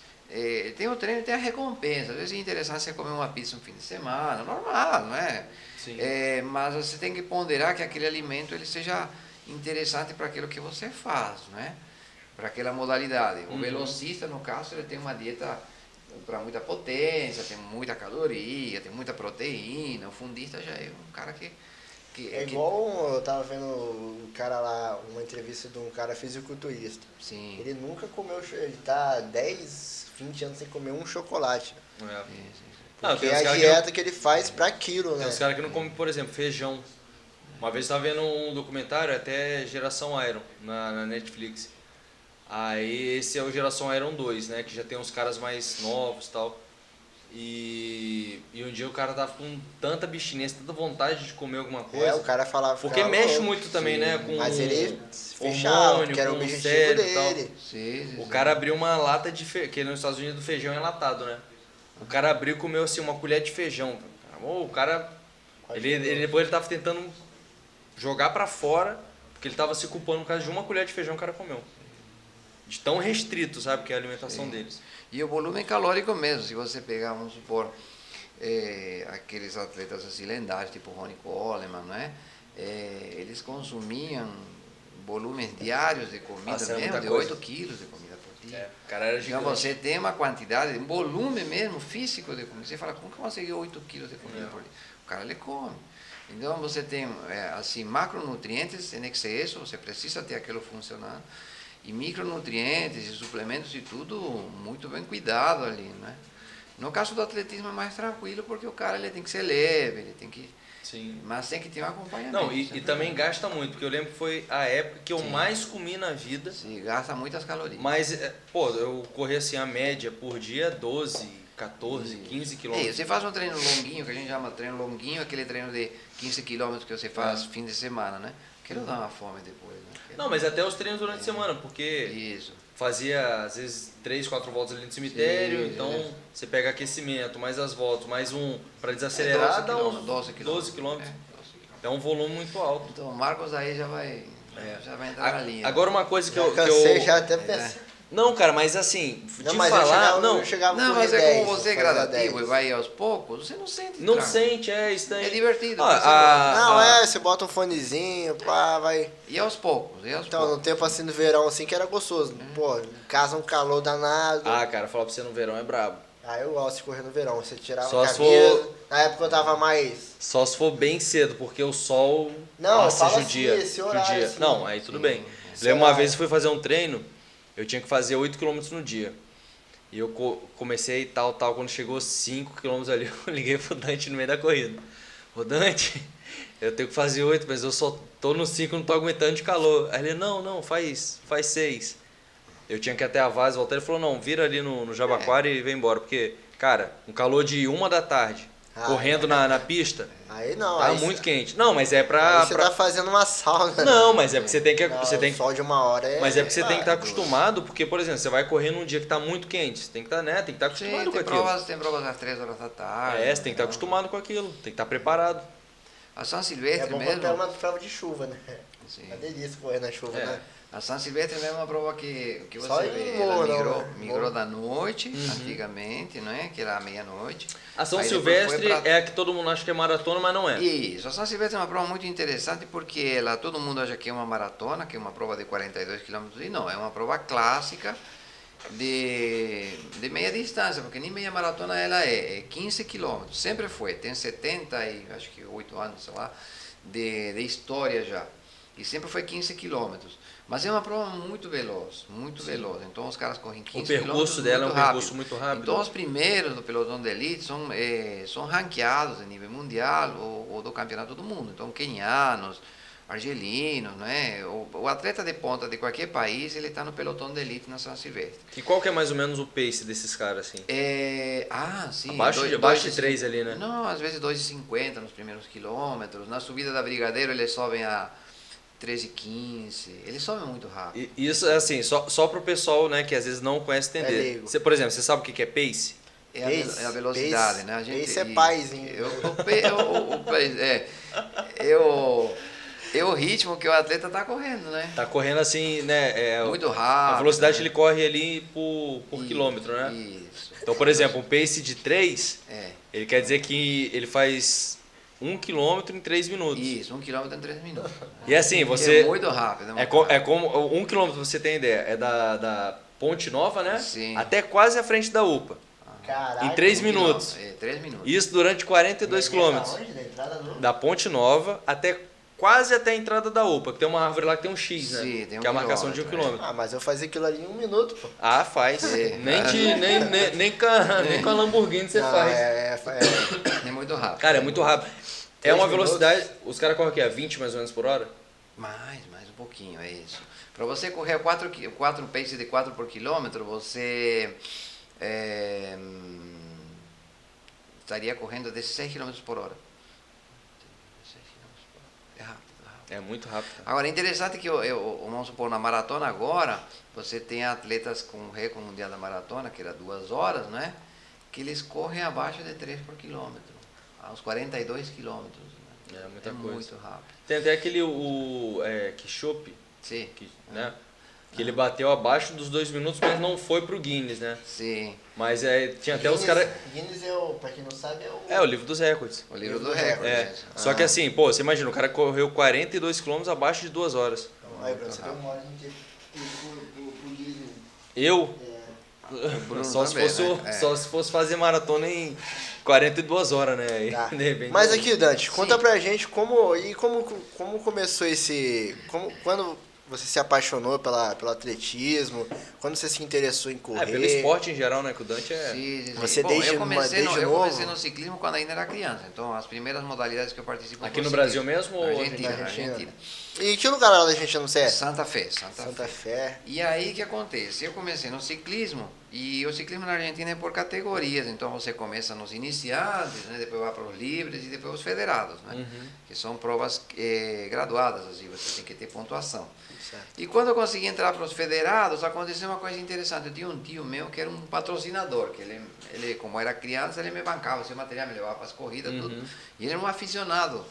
tem o treino e tem a recompensa. Às vezes é interessante você comer uma pizza no fim de semana, normal, não é? Sim. Mas você tem que ponderar que aquele alimento ele seja interessante para aquilo que você faz, né? Para aquela modalidade. O velocista, no caso, ele tem uma dieta para muita potência, tem muita caloria, tem muita proteína. O fundista já é um cara que É igual eu tava vendo um cara lá, uma entrevista de um cara fisiculturista. Sim. Ele nunca comeu, ele tá 10, 20 anos sem comer um chocolate. É. Isso. Não, Porque tem uns é a cara dieta que ele faz pra aquilo, Tem né? uns caras que não comem, por exemplo, feijão. Uma vez eu tava vendo um documentário, até Geração Iron, na Netflix. Aí esse é o Geração Iron 2, né? Que já tem uns caras mais novos e tal. E um dia o cara tava com tanta abstinência, tanta vontade de comer alguma coisa. É, o cara falava... Porque ficava mexe louco. muito também, né? Com Mas ele fechava, hormônio, que era o com objetivo cérebro e tal. dele. Sim. O cara abriu uma lata de feijão, que nos Estados Unidos o feijão é enlatado, né? O cara abriu e comeu assim uma colher de feijão. O cara, depois ele tava tentando jogar pra fora, porque ele tava se culpando por causa de uma colher de feijão que o cara comeu. De tão restrito, sabe, que é a alimentação deles. E o volume calórico mesmo, se você pegar, vamos supor, aqueles atletas assim lendários, tipo Ronnie Coleman, né? Eles consumiam volumes diários de comida Nossa, era mesmo, muita de coisa. 8 quilos de comida por dia. O cara era Então gigante. você tem uma quantidade, um volume mesmo físico de comida. Você fala, como que eu consegui 8 quilos de comida por dia? O cara ele come. Então você tem assim, macronutrientes em excesso, você precisa ter aquilo funcionando. E micronutrientes e suplementos e tudo muito bem cuidado ali, né? No caso do atletismo é mais tranquilo porque o cara ele tem que ser leve, ele tem que... Sim. Mas tem que ter um acompanhamento. Não, e sempre. também gasta muito, porque eu lembro que foi a época que eu mais comi na vida. Sim, gasta muitas calorias. Mas, pô, eu corri assim a média por dia 12, 14, 15 quilômetros. Você faz um treino longuinho, que a gente chama treino longuinho, aquele treino de 15 quilômetros que você faz fim de semana, né? Aquilo dá uma fome depois, né? Não, mas até os treinos durante a semana, porque Isso. fazia às vezes 3, 4 voltas ali no cemitério, Sim, então você pega aquecimento, mais as voltas, mais um para desacelerar, dá uns 12 12 quilômetros. 12 quilômetros. É um volume muito alto. Então o Marcos aí já vai entrar na linha. Agora uma coisa que Já eu... cansei, já até pensei. Não, cara, mas assim, Não, de mas falar... eu chegava Não, com mas 10, é como você é fazia gradativo 10. e vai aos poucos, você não sente. Não tranco. sente, isso daí. É divertido. Ó, você Não, você bota um fonezinho, pá, vai... E aos poucos, e aos Então, no poucos. tempo assim do verão, assim, que era gostoso. Pô, em casa um calor danado. Cara, falar pra você no verão é brabo. Eu gosto de correr no verão. Você tirava Só a se camisa. for- Na época eu tava mais... Só se for bem cedo, porque o sol... Não, nossa, fala judia, assim, esse horário, judia. assim. Não, aí tudo Sim, bem. esse Lembro uma horário. vez eu fui fazer um treino, eu tinha que fazer 8 km no dia. E eu comecei tal, quando chegou 5 km ali, eu liguei pro Dante no meio da corrida. Ô Dante, eu tenho que fazer 8, mas eu só tô no 5, não tô aguentando de calor. Aí ele, não, faz 6. Eu tinha que ir até a Vaz, voltar, ele falou, não, vira ali no Jabaquara e vem embora. Porque, cara, um calor de 1 da tarde, correndo na pista, Aí não, tá aí muito cê- quente. Não, mas é pra... Aí você tá fazendo uma sauna. Não, mas é porque você tem que... Não, você tem o que sol de uma hora é... mas é porque você tem que estar doido. acostumado, porque, por exemplo, você vai correr num dia que está muito quente, você tem que estar, né? Tem que estar Sim, acostumado com tem aquilo. provas às 3 horas da tarde. Você tem que estar entendeu? acostumado com aquilo, tem que estar preparado. A São É Silvestre bom quando mesmo. pega uma prova de chuva, né? Sim. É delícia correr na chuva, É. né? A São Silvestre mesmo é uma prova que Só você em vê. morro, Ela não, migrou, né? migrou Morro. da noite, antigamente, não é? Que era à meia-noite. A São Aí depois Silvestre foi pra- é a que todo mundo acha que é maratona, mas não é. Isso, a São Silvestre é uma prova muito interessante porque ela, todo mundo acha que é uma maratona, que é uma prova de 42 quilômetros, e não, é uma prova clássica de meia distância, porque nem meia maratona ela é 15 quilômetros, sempre foi, tem 70 e acho que 8 anos, sei lá, de história já, e sempre foi 15 quilômetros. Mas é uma prova muito veloz, muito veloz. Então os caras correm 15 O percurso quilômetros dela é um muito rápido. percurso muito rápido. Então os primeiros do pelotão de elite são ranqueados em nível mundial ou do campeonato do mundo. Então quenianos, argelinos, né? O atleta de ponta de qualquer país, ele está no pelotão de elite na São Silvestre. E qual que é mais ou menos o pace desses caras, assim? Sim. Abaixo de 3 ali, né? Não, às vezes 2,50 nos primeiros quilômetros. Na subida da Brigadeiro eles sobem a 13,15. Eles sobem muito rápido. E isso é assim, só pro pessoal, né, que às vezes não conhece entender. leigo. Você, por exemplo, você sabe o que é pace? É a velocidade, pace, né? A gente, pace é paizinho. É o ritmo que o atleta está correndo, né? Tá correndo assim, né? Muito rápido. A velocidade que né? ele corre ali por quilômetro, né? Isso. Então, por exemplo, um pace de 3, É. ele quer dizer que ele faz 1 quilômetro em 3 minutos. Isso, 1 quilômetro em 3 minutos. E assim, você... É muito rápido. É como 1 quilômetro, pra você tem ideia, é da Ponte Nova, né? Sim. Até quase a frente da UPA. Caraca. Em 3 1 minutos. quilômetro, 3 minutos. Isso durante 42 quilômetros. Da onde? Da entrada do... Da Ponte Nova até quase até a entrada da UPA, que tem uma árvore lá que tem um X, né? Sim, tem um que é a marcação de 1 quilômetro, quilômetro. Ah, mas eu fazia aquilo ali em 1 minuto, pô. Ah, faz. É. Nem com a Lamborghini você Não, faz. É muito rápido. Cara, é muito rápido. É 3 uma minutos. velocidade. Os caras correm o quê? A 20 mais ou menos por hora? Mais um pouquinho, é isso. Para você correr 4 pace de 4 por quilômetro, você estaria correndo 16 km por hora. 16 km por hora. É rápido. É muito rápido. Cara. Agora, é interessante que, vamos supor, na maratona agora, você tem atletas com recorde mundial da maratona, que era 2 horas, né? Que eles correm abaixo de 3 por quilômetro, aos 42 quilômetros. Né? É muita coisa. Muito rápido. Tem até aquele Quixope, Sim. né? Que ele bateu abaixo dos 2 minutos, mas não foi pro Guinness, né? Sim. Mas tinha até os Guinness- caras. Guinness pra quem não sabe, é o... É, o livro dos recordes. O livro do recorde. É. gente. Só que assim, pô, você imagina, o cara correu 42 quilômetros abaixo de 2 horas. Aí, Bruno, você deu uma hora de pro Guinness. Eu? Bruno Só se, também, fosse, né? É. só se fosse fazer maratona em 42 horas, né? Aí, Tá. de repente, Mas aqui, Dante, conta Sim. pra gente como começou quando você se apaixonou pelo atletismo, quando você se interessou em correr. pelo esporte em geral, né? Que o Dante é. Você Bom, desde eu comecei novo? eu comecei no ciclismo quando ainda era criança. Então, as primeiras modalidades que eu participo Aqui foi no ciclismo. Brasil mesmo ou Na Argentina, na na Argentina? Argentina. E que lugar lá da gente não é? Santa Fé. Santa Fé. E aí o que acontece? Eu comecei no ciclismo e o ciclismo na Argentina é por categorias. Então você começa nos iniciantes, né? Depois vai para os livres e depois os federados, né? Que são provas graduadas, assim, você tem que ter pontuação. Certo. E quando eu consegui entrar para os federados, aconteceu uma coisa interessante. Eu tinha um tio meu que era um patrocinador, que ele como era criança, ele me bancava, seu material me levava para as corridas, tudo. E ele era um aficionado.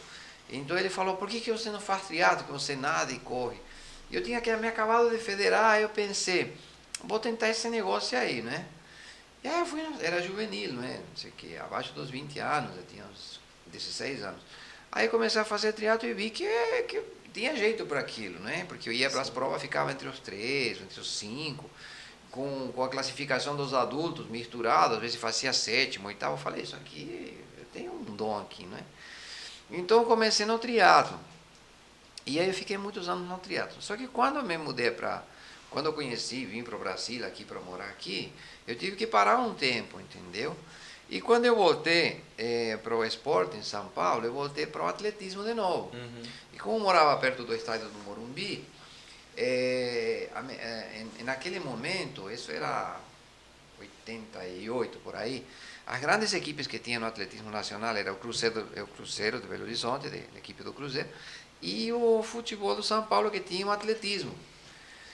Então ele falou, por que você não faz triatlo, que você nada e corre? E eu tinha me acabado de federar, eu pensei, vou tentar esse negócio aí, né? E aí eu fui, era juvenil, né? Não sei o que, abaixo dos 20 anos, eu tinha uns 16 anos. Aí comecei a fazer triatlo e vi que tinha jeito para aquilo, né? Porque eu ia para as provas, ficava entre os 3, entre os 5, com a classificação dos adultos misturado, às vezes fazia 7º, 8º, eu falei, isso aqui, eu tenho um dom aqui, né? Então eu comecei no triatlo. E aí eu fiquei muitos anos no triatlo. Só que quando eu me mudei quando eu vim para o Brasil aqui para morar aqui, eu tive que parar um tempo, entendeu? E quando eu voltei para o esporte em São Paulo, eu voltei para o atletismo de novo. E como eu morava perto do estádio do Morumbi, naquele momento, isso era 88 por aí, as grandes equipes que tinha no atletismo nacional era o Cruzeiro de Belo Horizonte, da equipe do Cruzeiro, e o futebol do São Paulo, que tinha o atletismo.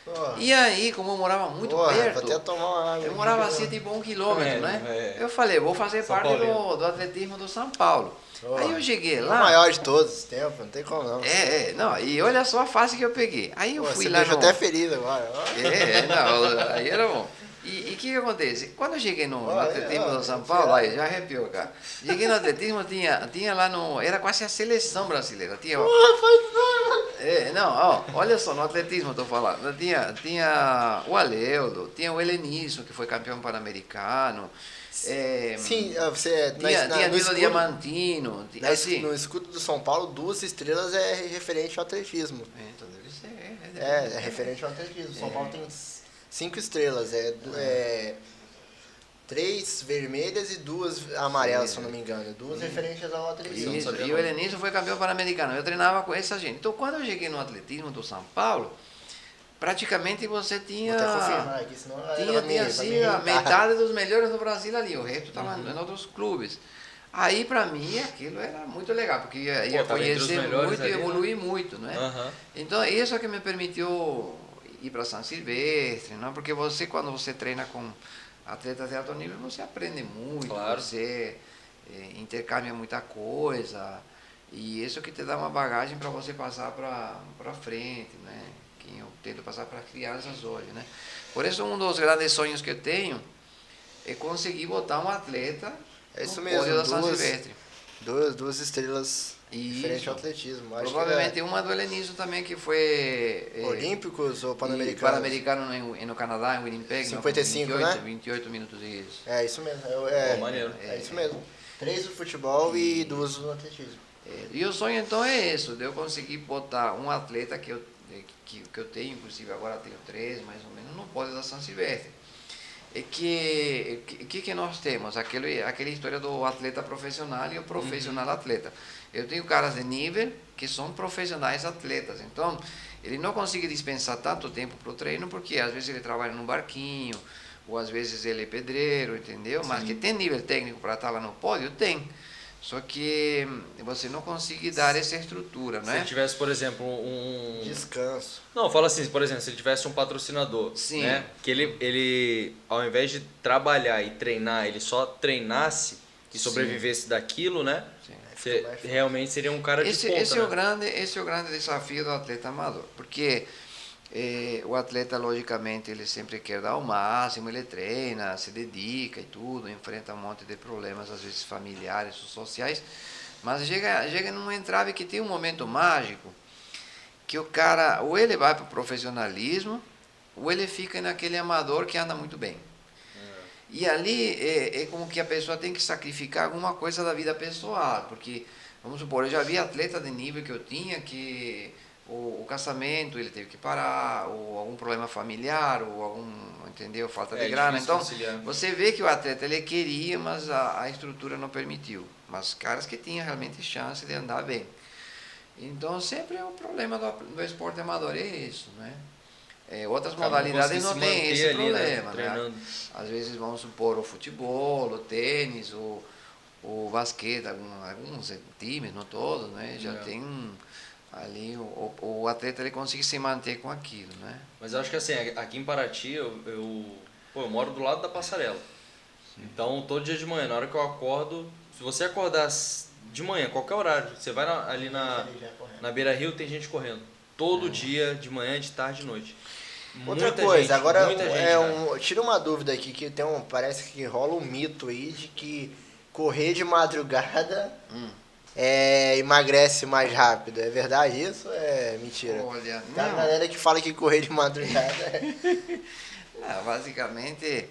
Porra. E aí, como eu morava muito Porra, perto, vou até tomar uma água. eu morava assim tipo 1 quilômetro, né? É. Eu falei, vou fazer São parte Paulino. do atletismo do São Paulo. Porra. Aí eu cheguei O lá. maior de todos os tempos, não tem como não. Não, e olha só a fase que eu peguei. Aí eu Pô, fui você lá deixou no... até ferido agora. Ó. não, aí era bom. E o que acontece? Quando eu cheguei no atletismo do São Paulo, aí já arrepiou, cara. Cheguei no atletismo, tinha lá no... Era quase a seleção brasileira. Tinha, ó, olha só, no atletismo eu tô falando. Tinha o Aleudo, tinha o Helenismo, que foi campeão pan-americano. Sim, você... Tinha no Nilo escudo, Diamantino. Assim. no escudo do São Paulo, 2 estrelas é referente ao atletismo. Então deve ser. É referente ao atletismo. São Paulo tem 5 estrelas. 3 vermelhas e 2 amarelas, se eu não me engano. 2 referentes ao atletismo. Isso, sabia e não. o Helenismo foi campeão pan-americano. Eu treinava com essa gente. Então, quando eu cheguei no atletismo do São Paulo, praticamente você tinha... Vou até confirmar aqui, senão ela vai tinha me assim, a irritar. metade dos melhores do Brasil ali. O resto estava em outros clubes. Aí, para mim, aquilo era muito legal, porque ia tava entre os conhecer melhores muito e ali, né? evoluir muito, né? Então, isso é que me permitiu ir para São Silvestre, não? Porque quando você treina com atletas de alto nível, você aprende muito, Claro. você intercambia muita coisa, e isso que te dá uma bagagem para você passar para frente, né? Que eu tento passar para as crianças hoje, né? Por isso, um dos grandes sonhos que eu tenho é conseguir botar um atleta É isso no mesmo, pódio da São 2 Silvestre. Duas estrelas diferentes ao atletismo. Acho Provavelmente uma do helenismo também, que foi... Olímpicos ou e Pan-Americanos? Pan-Americano no Canadá, em Winnipeg. 55, 28, né? 28 minutos, isso. É isso mesmo. Maneiro. É isso mesmo. 3 no futebol e 2 no atletismo. E o sonho então é isso, de eu conseguir botar um atleta que eu tenho, inclusive agora tenho 3 mais ou menos, no pódio da São Silvestre. É que nós temos? Aquela história do atleta profissional e o profissional atleta. Eu tenho caras de nível que são profissionais atletas, então ele não consegue dispensar tanto tempo para o treino, porque às vezes ele trabalha num barquinho, ou às vezes ele é pedreiro, entendeu? Mas que tem nível técnico para estar lá no pódio, tem. Só que você não consegue dar essa estrutura, Se né? ele tivesse, por exemplo, Descanso. Não, fala assim, por exemplo, se ele tivesse um patrocinador, Sim. né? Que ele, ao invés de trabalhar e treinar, ele só treinasse e Sim. sobrevivesse daquilo, né? Sim. Realmente seria um cara de Esse ponta, é né? o grande desafio do atleta amador, porque o atleta, logicamente, ele sempre quer dar o máximo, ele treina, se dedica e tudo, enfrenta um monte de problemas, às vezes familiares ou sociais, mas chega num entrave que tem um momento mágico, que o cara, ou ele vai para o profissionalismo, ou ele fica naquele amador que anda muito bem. E ali é como que a pessoa tem que sacrificar alguma coisa da vida pessoal, porque, vamos supor, eu já vi atleta de nível que eu tinha que o casamento ele teve que parar, ou algum problema familiar, ou algum, entendeu, falta de grana. difícil Então, conciliar. você vê que o atleta ele queria, mas a estrutura não permitiu. Mas caras que tinham realmente chance de andar bem. Então, sempre é o problema do esporte amador, é isso, né? Outras Acaba modalidades não conseguir se tem manter esse ali, né, problema, né? treinando. Às vezes, vamos supor, o futebol, o tênis, o basquete, alguns times, não todos, né? Já tem ali, o atleta ele consegue se manter com aquilo, né? Mas eu acho que assim, aqui em Paraty, eu moro do lado da passarela. Então, todo dia de manhã, na hora que eu acordo, se você acordar de manhã, qualquer horário, você vai ali na Beira Rio, tem gente correndo. Todo dia, de manhã, de tarde, de noite. Outra Muita coisa, gente, agora muita gente, cara. tira uma dúvida aqui, que parece que rola um mito aí de que correr de madrugada emagrece mais rápido. É verdade isso ou é mentira? Olha, Tem uma não. galera que fala que correr de madrugada Basicamente,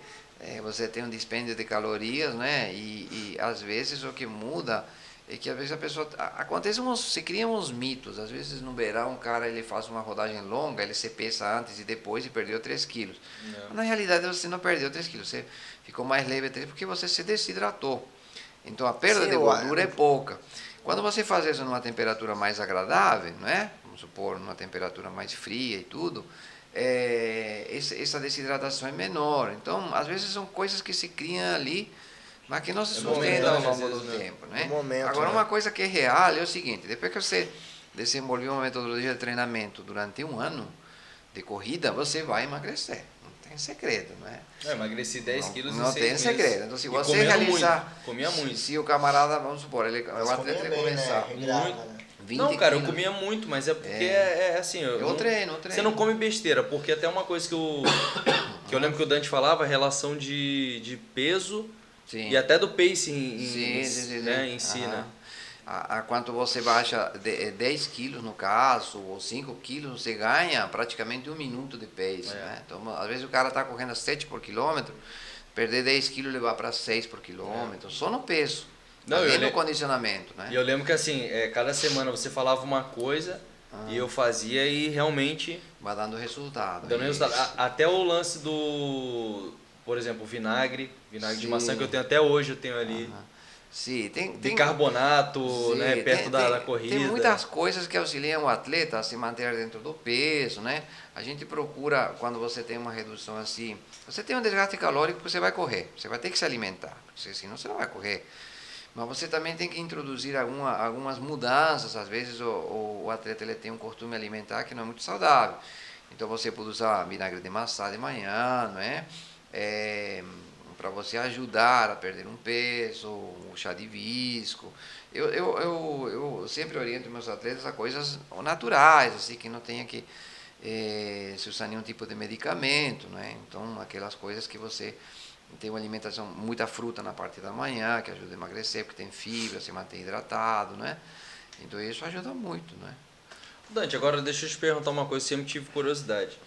você tem um dispêndio de calorias, né? E às vezes o que muda é que às vezes a pessoa se criam uns mitos. Às vezes no verão um cara ele faz uma rodagem longa, ele se pesa antes e depois e perdeu 3 quilos. Mas, na realidade você não perdeu 3 quilos, você ficou mais leve porque você se desidratou. Então a perda de gordura é pouca. Quando você faz isso numa temperatura mais agradável, né? Vamos supor, numa temperatura mais fria e tudo, essa desidratação é menor. Então, às vezes são coisas que se criam ali, mas que não se sustentam ao longo do tempo, né? Agora, uma coisa que é real é o seguinte: depois que você desenvolveu uma metodologia de treinamento durante um ano de corrida, você vai emagrecer. Não tem segredo, não é? Emagreci 10 quilos Não em 6 tem meses. segredo. Então, se E você comendo realizar. muito, comia muito. Se o camarada, vamos supor, o atleta ele começar. né? 20 Não, cara, eu quilos. comia muito, mas é porque assim... Eu treino. Você não come besteira, porque até uma coisa que eu lembro que o Dante falava, a relação de peso Sim. e até do pace Sim. em si, né? A quanto você baixa 10 quilos no caso, ou 5 quilos, você ganha praticamente 1 minuto de pace, né? Então, às vezes o cara está correndo a 7 por quilômetro, perder 10 quilos e levar para 6 por quilômetro, só no peso. Não, além do condicionamento, né? E eu lembro que assim, cada semana você falava uma coisa e eu fazia e realmente... Vai dando resultado. Dando resultado. Até o lance do, por exemplo, vinagre de maçã que eu tenho até hoje, eu tenho ali. Sim, tem bicarbonato, né, perto da corrida. Tem muitas coisas que auxiliam o atleta a se manter dentro do peso, né? A gente procura, quando você tem uma redução assim, você tem um desgaste calórico, você vai correr, você vai ter que se alimentar, porque senão você não vai correr. Mas você também tem que introduzir algumas mudanças. Às vezes o atleta ele tem um costume alimentar que não é muito saudável. Então você pode usar vinagre de maçã de manhã, não é? Para você ajudar a perder um peso, o chá de hibisco. Eu sempre oriento meus atletas a coisas naturais, assim, que não tenha que se usar nenhum tipo de medicamento, né? Então aquelas coisas que você tem uma alimentação, muita fruta na parte da manhã, que ajuda a emagrecer, porque tem fibra, se mantém hidratado, né? Então isso ajuda muito, né? Dante, agora deixa eu te perguntar uma coisa, sempre tive curiosidade.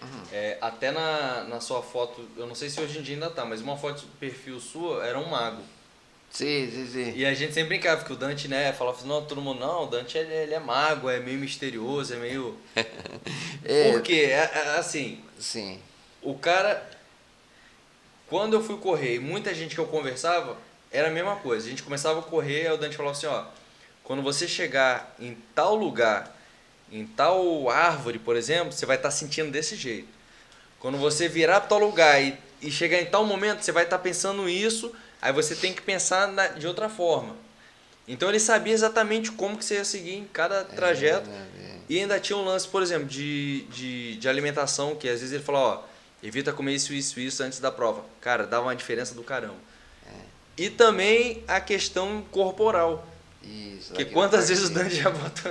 Até na sua foto, eu não sei se hoje em dia ainda tá, mas uma foto do perfil sua era um mago. Sim, sim, sim. E a gente sempre brincava, porque o Dante, né, falava assim, não, todo mundo, não, o Dante ele é mago, é meio misterioso, é meio... Por quê? Assim, Sim. o cara, quando eu fui correr, e muita gente que eu conversava, era a mesma coisa. A gente começava a correr, aí o Dante falava assim, ó, quando você chegar em tal lugar, em tal árvore, por exemplo, você vai estar sentindo desse jeito. Quando você virar para tal lugar e chegar em tal momento, você vai estar pensando isso, aí você tem que pensar de outra forma. Então ele sabia exatamente como que você ia seguir em cada trajeto. E ainda tinha um lance, por exemplo, de alimentação, que às vezes ele falava, ó, evita comer isso antes da prova. Cara, dava uma diferença do caramba. E também a questão corporal. Isso. Que quantas vezes o Dante já botou...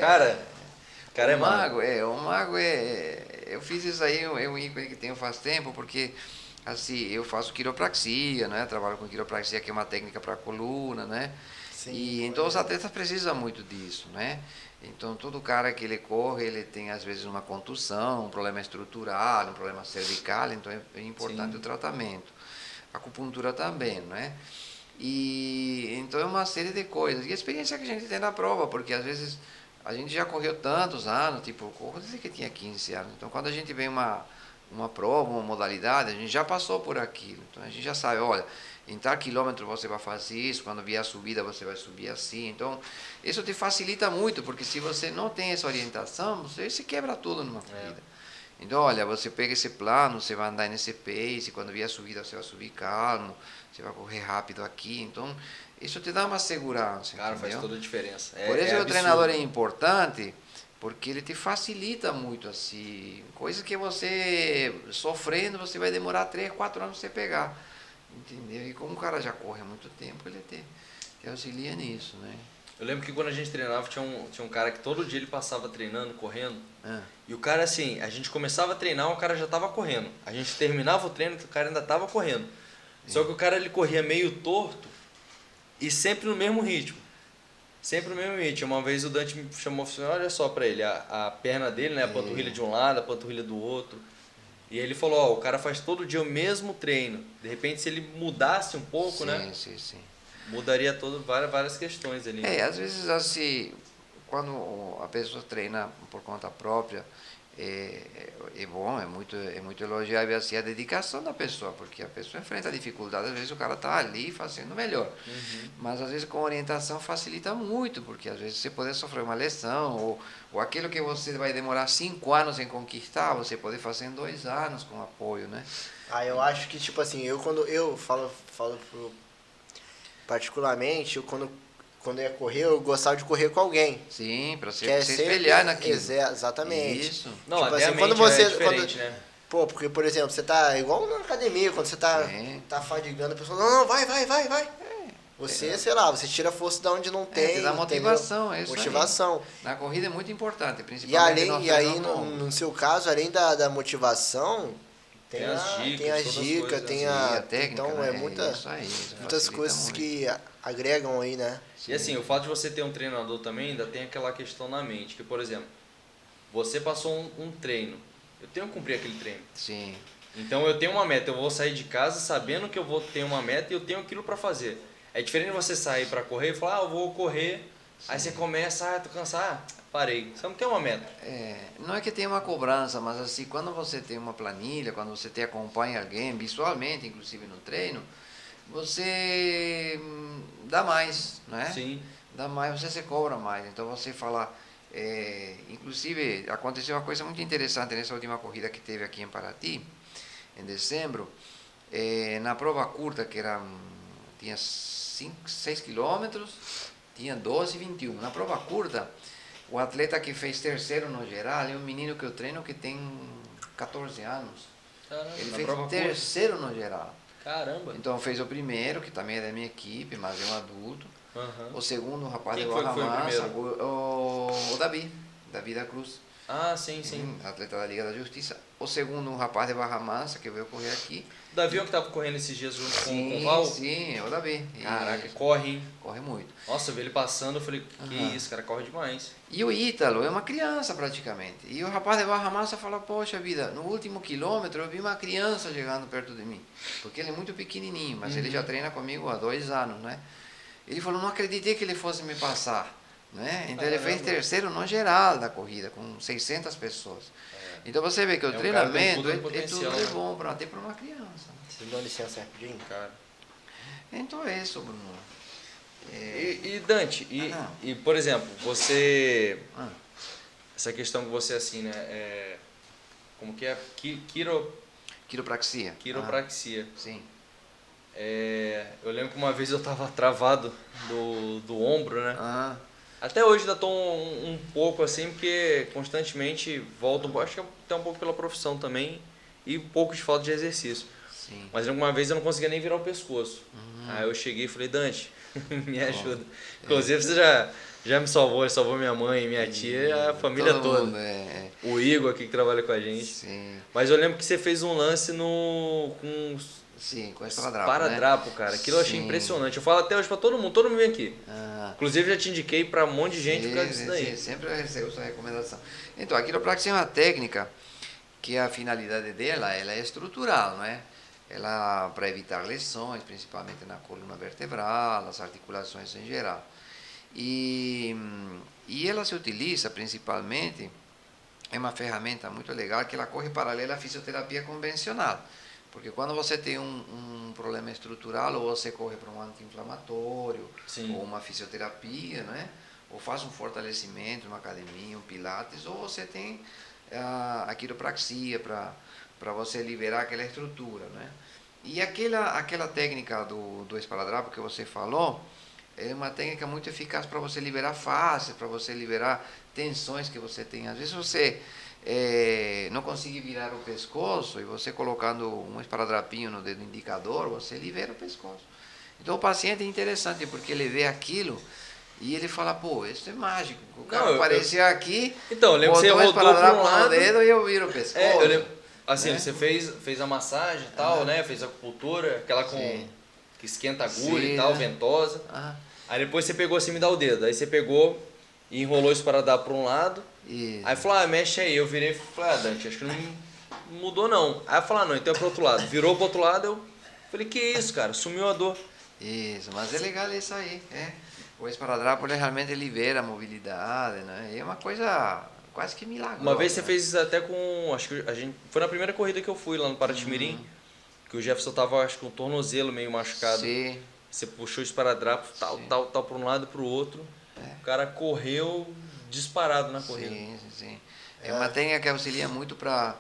Cara, o cara é mago. O mago eu fiz isso aí, é um ícone que tenho faz tempo, porque assim, eu faço quiropraxia, né? Trabalho com quiropraxia, que é uma técnica para a coluna, né? Sim, E então os atletas precisam muito disso, né? Então todo cara que ele corre, ele tem às vezes uma contusão, um problema estrutural, um problema cervical, então é importante o tratamento. A acupuntura também, né? E então é uma série de coisas. E a experiência que a gente tem na prova, porque às vezes a gente já correu tantos anos, tipo, eu corro desde que tinha 15 anos. Então quando a gente vem uma prova, uma modalidade, a gente já passou por aquilo. Então a gente já sabe, olha, em tal quilômetro você vai fazer isso, quando vier a subida você vai subir assim. Então isso te facilita muito, porque se você não tem essa orientação, você se quebra tudo numa corrida. Então, olha, você pega esse plano, você vai andar nesse pace, quando vier a subida você vai subir calmo, você vai correr rápido aqui. Então, isso te dá uma segurança. Cara, entendeu? faz toda a diferença. Por isso o absurdo. treinador é importante, porque ele te facilita muito, assim, coisa que você, sofrendo, você vai demorar 3, 4 anos para você pegar. Entendeu? E como o cara já corre há muito tempo, ele te auxilia nisso, né? Eu lembro que quando a gente treinava, tinha um cara que todo dia ele passava treinando, correndo. Ah, E o cara, assim, a gente começava a treinar, o cara já tava correndo. A gente terminava o treino, o cara ainda tava correndo. Só que o cara, ele corria meio torto e sempre no mesmo ritmo. Sempre no mesmo ritmo. Uma vez o Dante me chamou e falou, olha só pra ele, a perna dele, né, a panturrilha de um lado, a panturrilha do outro. E ele falou, ó, o cara faz todo dia o mesmo treino. De repente, se ele mudasse um pouco, né, sim. mudaria várias questões ali. Às vezes assim, quando a pessoa treina por conta própria, é bom, é muito elogiável assim, a dedicação da pessoa, porque a pessoa enfrenta dificuldade, às vezes o cara está ali fazendo melhor. Mas às vezes com orientação facilita muito, porque às vezes você pode sofrer uma lesão, ou aquilo que você vai demorar 5 anos em conquistar, você pode fazer em 2 anos com apoio, né? Eu acho que, tipo assim, quando eu falo particularmente, quando eu ia correr, eu gostava de correr com alguém. Sim, para você Que é se sempre, espelhar naquilo. Exatamente. Isso. Não, Tipo até assim, a quando mente você- é diferente, né? Pô, porque, por exemplo, você tá igual na academia, quando você tá fadigando, a pessoa, não, vai. Você, sei lá, você tira a força de onde não tem. Te dá motivação, entendeu? é isso aí. Motivação. Na corrida é muito importante, E, principalmente e aí, no seu caso, além da motivação, tem as dicas, tem as todas as dicas, coisas, tem a a técnica, então, né? muitas facilita coisas muito. que agregam aí, né? E assim, o fato de você ter um treinador também ainda tem aquela questão na mente, que por exemplo, você passou um treino, eu tenho que cumprir aquele treino. Sim. Então eu tenho uma meta, eu vou sair de casa sabendo que eu vou ter uma meta e eu tenho aquilo para fazer. É diferente você sair para correr e falar, eu vou correr, aí você começa, tô cansado, parei. Você não tem uma meta. Não é que tenha uma cobrança, mas assim, quando você tem uma planilha, quando você te acompanha alguém, visualmente, inclusive no treino, você dá mais, né? Sim. Dá mais, você se cobra mais. Então você fala, inclusive aconteceu uma coisa muito interessante nessa última corrida que teve aqui em Paraty, em dezembro, na prova curta, que tinha 6 quilômetros, tinha 12,21. Na prova curta, o atleta que fez terceiro no geral é um menino que eu treino que tem 14 anos. Caramba, Ele na fez prova terceiro no geral. Caramba. Então fez o primeiro, que também é da minha equipe, mas é um adulto. Uhum. O segundo, o rapaz Quem de foi que Barra foi o Mansa, primeiro? o Davi da Cruz. Ah, sim, sim. Atleta da Liga da Justiça. O segundo, um rapaz de Barra Mansa, que veio correr aqui. O Davi é o que tava correndo esses dias junto com o Sim, Val? sim, é o Davi. Caraca, Isso. corre, hein? Corre muito. Nossa, eu vi ele passando, eu falei, que Aham. isso, cara, corre demais. E o Ítalo é uma criança praticamente. E o rapaz de Barra Mansa fala, poxa vida, no último quilômetro eu vi uma criança chegando perto de mim. Porque ele é muito pequenininho, mas ele já treina comigo há 2 anos, né? Ele falou, não acreditei que ele fosse me passar. Né? Então ele fez terceiro no geral da corrida, com 600 pessoas. Então você vê que o É um cara com treinamento todo é potencial, tudo né? bom até para uma criança. Você me dá licença rapidinho? Cara. Então é isso, Bruno. E Dante, e por exemplo, você. Essa questão que você assim, né? Como que é? Quiropraxia. Quiropraxia. Sim. Eu lembro que uma vez eu tava travado do ombro, né? Ah, Até hoje ainda tô um pouco assim, porque constantemente volto, acho que até um pouco pela profissão também, e um pouco de falta de exercício. sim. Mas uma vez eu não conseguia nem virar o pescoço. Aí eu cheguei e falei, Dante, me ajuda. Inclusive você já me salvou minha mãe, minha tia, a família Todo toda. mundo, O Igor aqui que trabalha com a gente. Sim. Mas eu lembro que você fez um lance com Sim, com esparadrapo, paradrapo, cara. Aquilo eu achei Sim. impressionante. Eu falo até hoje pra todo mundo vem aqui. Ah, Inclusive já te indiquei pra um monte de gente por causa disso sim, daí. sempre eu recebo essa recomendação. Então, a quiropraxia é uma técnica que a finalidade dela ela é estrutural, não é? Ela para evitar lesões, principalmente na coluna vertebral, nas articulações em geral. E ela se utiliza principalmente, é uma ferramenta muito legal que ela corre paralela à fisioterapia convencional. Porque quando você tem um problema estrutural, ou você corre para um anti-inflamatório, Sim. ou uma fisioterapia, né? Ou faz um fortalecimento, uma academia, um pilates, ou você tem a quiropraxia para você liberar aquela estrutura, né? E aquela técnica do esparadrapo que você falou, é uma técnica muito eficaz para você liberar faces, para você liberar tensões que você tem. Às vezes você não consegue virar o pescoço e você colocando um esparadrapinho no dedo indicador, você libera o pescoço. Então o paciente é interessante porque ele vê aquilo e ele fala, pô, isso é mágico. O cara apareceu aqui, Então, eu lembro que você botou um rodou para um esparadrapo no lado. dedo e eu viro o pescoço. Eu lembro, assim, né? você fez a massagem e tal, né? Fez a acupuntura, aquela Sim. que esquenta a agulha Sim, e tal, né? ventosa. Ah, Aí depois você pegou assim, me dá o dedo. Aí você pegou e enrolou isso para dar para um lado. isso. Aí falou, mexe aí. Eu virei e falei, Dante, acho que não mudou não. Aí eu falei, não, então é pro outro lado. Virou pro outro lado, eu falei, que isso, cara? Sumiu a dor. Isso, mas é legal isso aí, O esparadrapo ele realmente libera a mobilidade, né? E é uma coisa quase que milagrosa. Uma vez você né? fez isso até com, acho que a gente, foi na primeira corrida que eu fui lá no Paraty-Mirim, que o Jefferson tava, acho que com o tornozelo meio machucado. Sim, Você puxou o esparadrapo, tal, para um lado e para o outro. O cara correu disparado na corrida. sim. É uma técnica que auxilia muito para...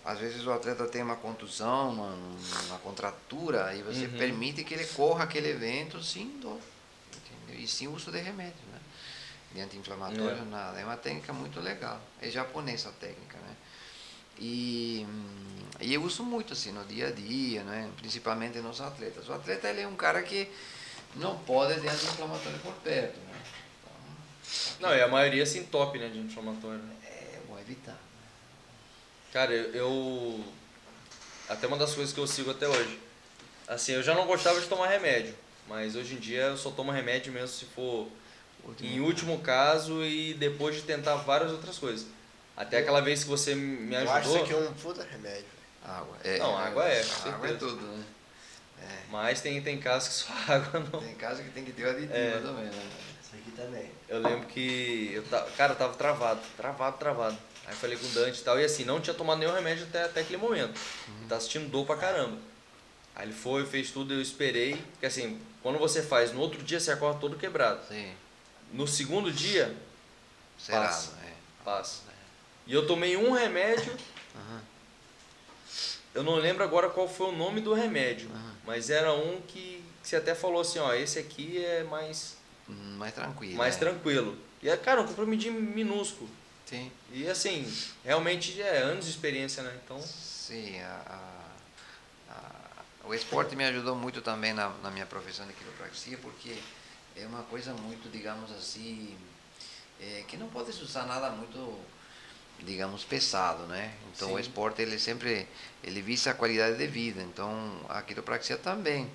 Às vezes o atleta tem uma contusão, uma contratura, e você permite que ele corra aquele evento sem dor. Entendeu? E sem uso de remédio, né? De anti-inflamatório, nada. É uma técnica muito legal. É japonesa a técnica, né? E eu uso muito assim no dia a dia, né? Principalmente nos atletas. O atleta ele é um cara que não pode ter anti-inflamatório por perto, né? Não, e a maioria se entope, né, de inflamatório. É bom evitar. Cara, eu... Até uma das coisas que eu sigo até hoje. Assim, eu já não gostava de tomar remédio. Mas hoje em dia eu só tomo remédio mesmo se for em último caso e depois de tentar várias outras coisas. Até aquela vez que você me Eu acho isso ajudou. aqui um puta remédio. Água. Não, água é, com Água é certeza. tudo, né? Mas tem casos que só água não. Tem caso que tem que ter o aditivo também, né? Isso aqui também. Eu lembro que eu tava travado. Aí eu falei com o Dante e tal, e assim, não tinha tomado nenhum remédio até aquele momento. Ele tá sentindo dor pra caramba. Aí ele foi, fez tudo, eu esperei. Porque assim, quando você faz, no outro dia você acorda todo quebrado. Sim. No segundo dia, Será? Passa. passa. E eu tomei um remédio, eu não lembro agora qual foi o nome do remédio, mas era um que você até falou assim, ó, esse aqui é mais Mais tranquilo. tranquilo. E é, cara, um comprimidinho minúsculo. Sim. E assim, realmente é anos de experiência, né? Então, Sim, o esporte me ajudou muito também na minha profissão de quiropraxia, porque é uma coisa muito, digamos assim, que não pode se usar nada muito digamos, pesado, né? Então Sim. o esporte ele sempre ele visa a qualidade de vida. Então a quiropraxia também.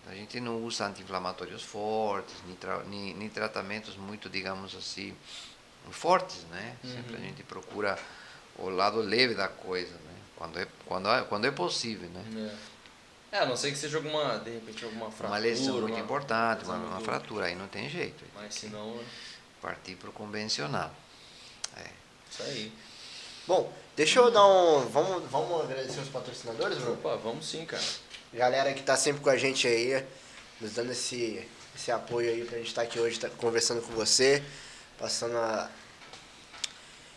A gente não usa anti-inflamatórios fortes, nem tratamentos muito, digamos assim, fortes, né? Sempre a gente procura o lado leve da coisa, né? Quando é possível, né? A não ser que seja alguma, de repente, alguma fratura. Uma lesão muito importante, lesão uma muito- fratura, aí não tem jeito. Mas se não, Partir para o convencional. isso aí. Bom, deixa eu dar um... Vamos agradecer os patrocinadores, Bruno? Opa, vamos sim, cara. Galera que tá sempre com a gente aí, nos dando esse apoio aí pra gente estar aqui hoje conversando com você, passando a...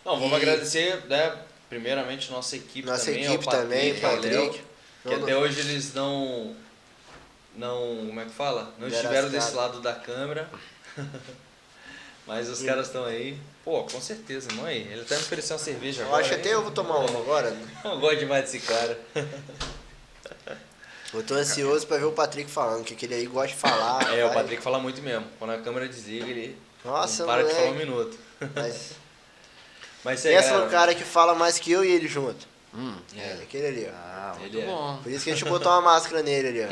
Não, vamos E- agradecer, né, primeiramente nossa equipe Nossa também, equipe ao também, Patrick, ao Léo, Patrick. que até hoje eles não, como é que fala? Não estiveram desse lado da câmera, mas os caras estão aí. Pô, com certeza, irmão aí. Ele até me ofereceu uma cerveja Eu agora. acho que até eu vou tomar uma agora. Eu gosto demais desse cara. Eu tô ansioso pra ver o Patrick falando, que aquele aí gosta de falar. É, o vai. Patrick fala muito mesmo. Quando a câmera desliga, ele Nossa, não para de falar um moleque. minuto. Mas Mas isso aí, pensa no galera. cara que fala mais que eu e ele junto. É. Aquele ali, ó. Ah, muito Ele é. bom. Por isso que a gente botou uma máscara nele ali, ó.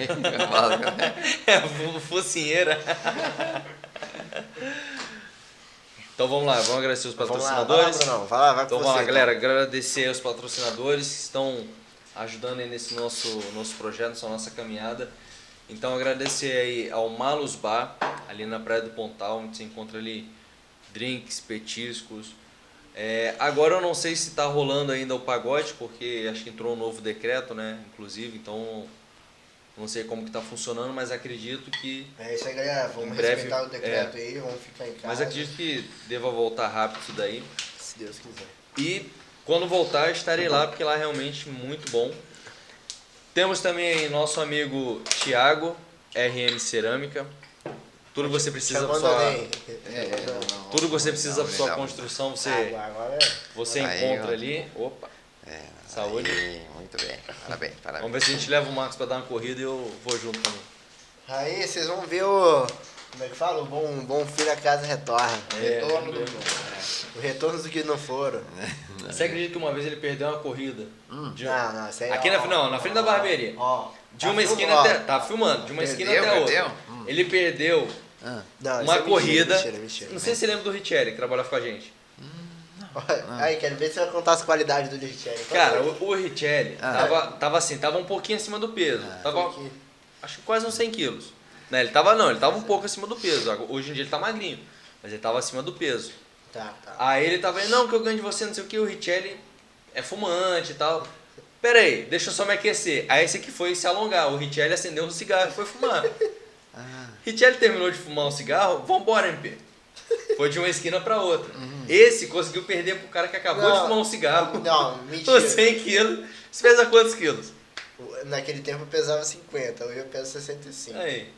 É, focinheira. Então vamos lá, vamos agradecer os Vamos lá, patrocinadores. vai lá, Brunão. Vai lá, vai Então com vamos você. lá, galera, agradecer aos patrocinadores que estão ajudando aí nesse nosso projeto, nessa nossa caminhada. Então agradecer aí ao Malus Bar, ali na Praia do Pontal, onde você encontra ali drinks, petiscos. Agora eu não sei se está rolando ainda o pagode, porque acho que entrou um novo decreto, né? Inclusive, então não sei como que está funcionando, mas acredito que... É isso aí, galera. Vamos Em breve, respeitar o decreto aí, vamos ficar em casa. Mas acredito que deva voltar rápido isso daí. Se Deus quiser. E quando voltar estarei lá, porque lá é realmente muito bom. Temos também aí nosso amigo Thiago, RM Cerâmica. Tudo que você precisa Te para sua, abandonei. tudo que você precisa para sua Não, construção, Agora você Aí, encontra ó. ali. Opa, saúde. Aí, muito bem. Parabéns, parabéns. Vamos ver se a gente leva o Marcos para dar uma corrida e eu vou junto também. Aí vocês vão ver o... Como é que fala? O bom filho a casa retorna. Retorno do O retorno do que não foram. Você acredita que uma vez ele perdeu uma corrida? De- Não, isso aí... Aqui na frente da barbearia. Ó, De tá uma esquina filmando, até... Tá filmando, de uma esquina Perdeu, até a outra. perdeu? Ele perdeu Não, isso uma é mentira, corrida. mentira. Não sei se você lembra do Richelli, que trabalhava com a gente. Aí, quero ver se você vai contar as qualidades do Richelli. Cara, o Richelli Ah. tava assim, tava um pouquinho acima do peso. Tava, Porque- acho que quase uns 100 quilos. Né, ele tava um pouco acima do peso. Hoje em dia ele tá magrinho, mas ele tava acima do peso. Tá. Aí ele tava, não, que eu ganho de você, não sei o que, o Richelli é fumante e tal. Pera aí, deixa eu só me aquecer. Aí esse aqui foi se alongar, o Richelli acendeu um cigarro e foi fumar. Richelli terminou de fumar um cigarro, vambora, MP. Foi de uma esquina pra outra. Esse conseguiu perder pro cara que acabou de Não, fumar um cigarro. Não, Com mentira. 100 quilos. Você pesa quantos quilos? Naquele tempo eu pesava 50, hoje eu peso 65. Aí,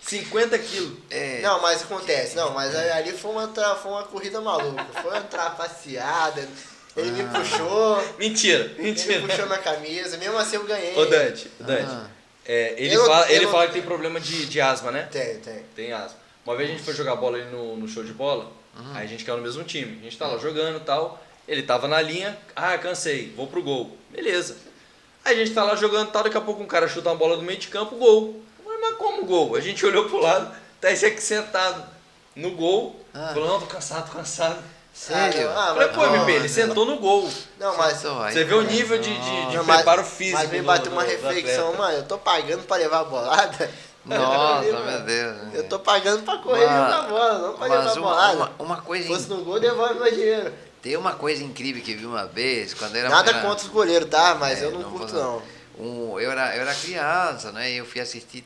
50 quilos. Não, mas acontece. Não, mas ali foi uma corrida maluca. Foi uma trapaceada. Ele me puxou. Mentira, Ele mentira. me puxou na camisa. Mesmo assim eu ganhei. Ô Dante, ele, Eu não- fala, eu ele não- fala que tem problema de asma, né? Tem. Tem asma. Uma vez a gente foi jogar bola ali no show de bola, aí a gente caiu no mesmo time. A gente tá lá jogando e tal. Ele tava na linha, cansei, vou pro gol. Beleza. Aí a gente tá lá jogando e tal, daqui a pouco um cara chuta uma bola do meio de campo, gol. Mas como gol? A gente olhou pro lado, tá esse aqui sentado no gol. Falou, não, tô cansado. Sério? Falei, pô, MP, ele sentou no gol. Não, mas. Você vê o nível de Não, preparo físico. Mas me bateu uma do reflexão, atleta. mano. Eu tô pagando pra levar a bolada. Nossa, Eu, meu Deus. Eu tô pagando pra correr e jogar bola, não pra levar a Mas bolada. uma Se coisa. fosse no gol, devolve meu dinheiro. Tem uma coisa incrível que eu vi uma vez, quando era. Nada era- contra os goleiros, tá? Mas eu não não curto, vou- não. eu era criança, né? Eu fui assistir,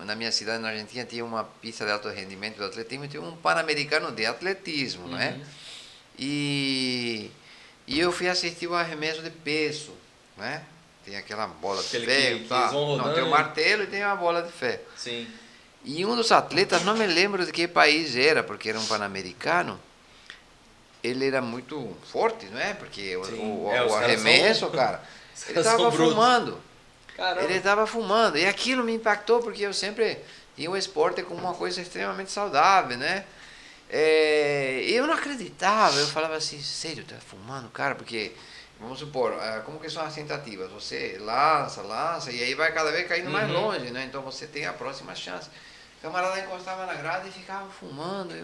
na minha cidade, na Argentina, tinha uma pista de alto rendimento do atletismo, e tinha um pan-americano de atletismo, né? E eu fui assistir o arremesso de peso, né? Tem aquela bola de Aquele ferro, que tá? eles vão Não, rodando, tem o né? martelo e tem a bola de ferro. Sim. E um dos atletas, não me lembro de que país era, porque era um pan-americano, ele era muito forte, não é? Porque Sim. o Os caras arremesso, cara, os ele caras são estava brutos. fumando. Caramba. Ele estava fumando. E aquilo me impactou porque eu sempre tinha o esporte como uma coisa extremamente saudável, né? Eu não acreditava, eu falava assim, sério, tá fumando, cara? Porque, vamos supor, como que são as tentativas? Você lança, e aí vai cada vez caindo mais longe, né? Então você tem a próxima chance. O camarada encostava na grade e ficava fumando.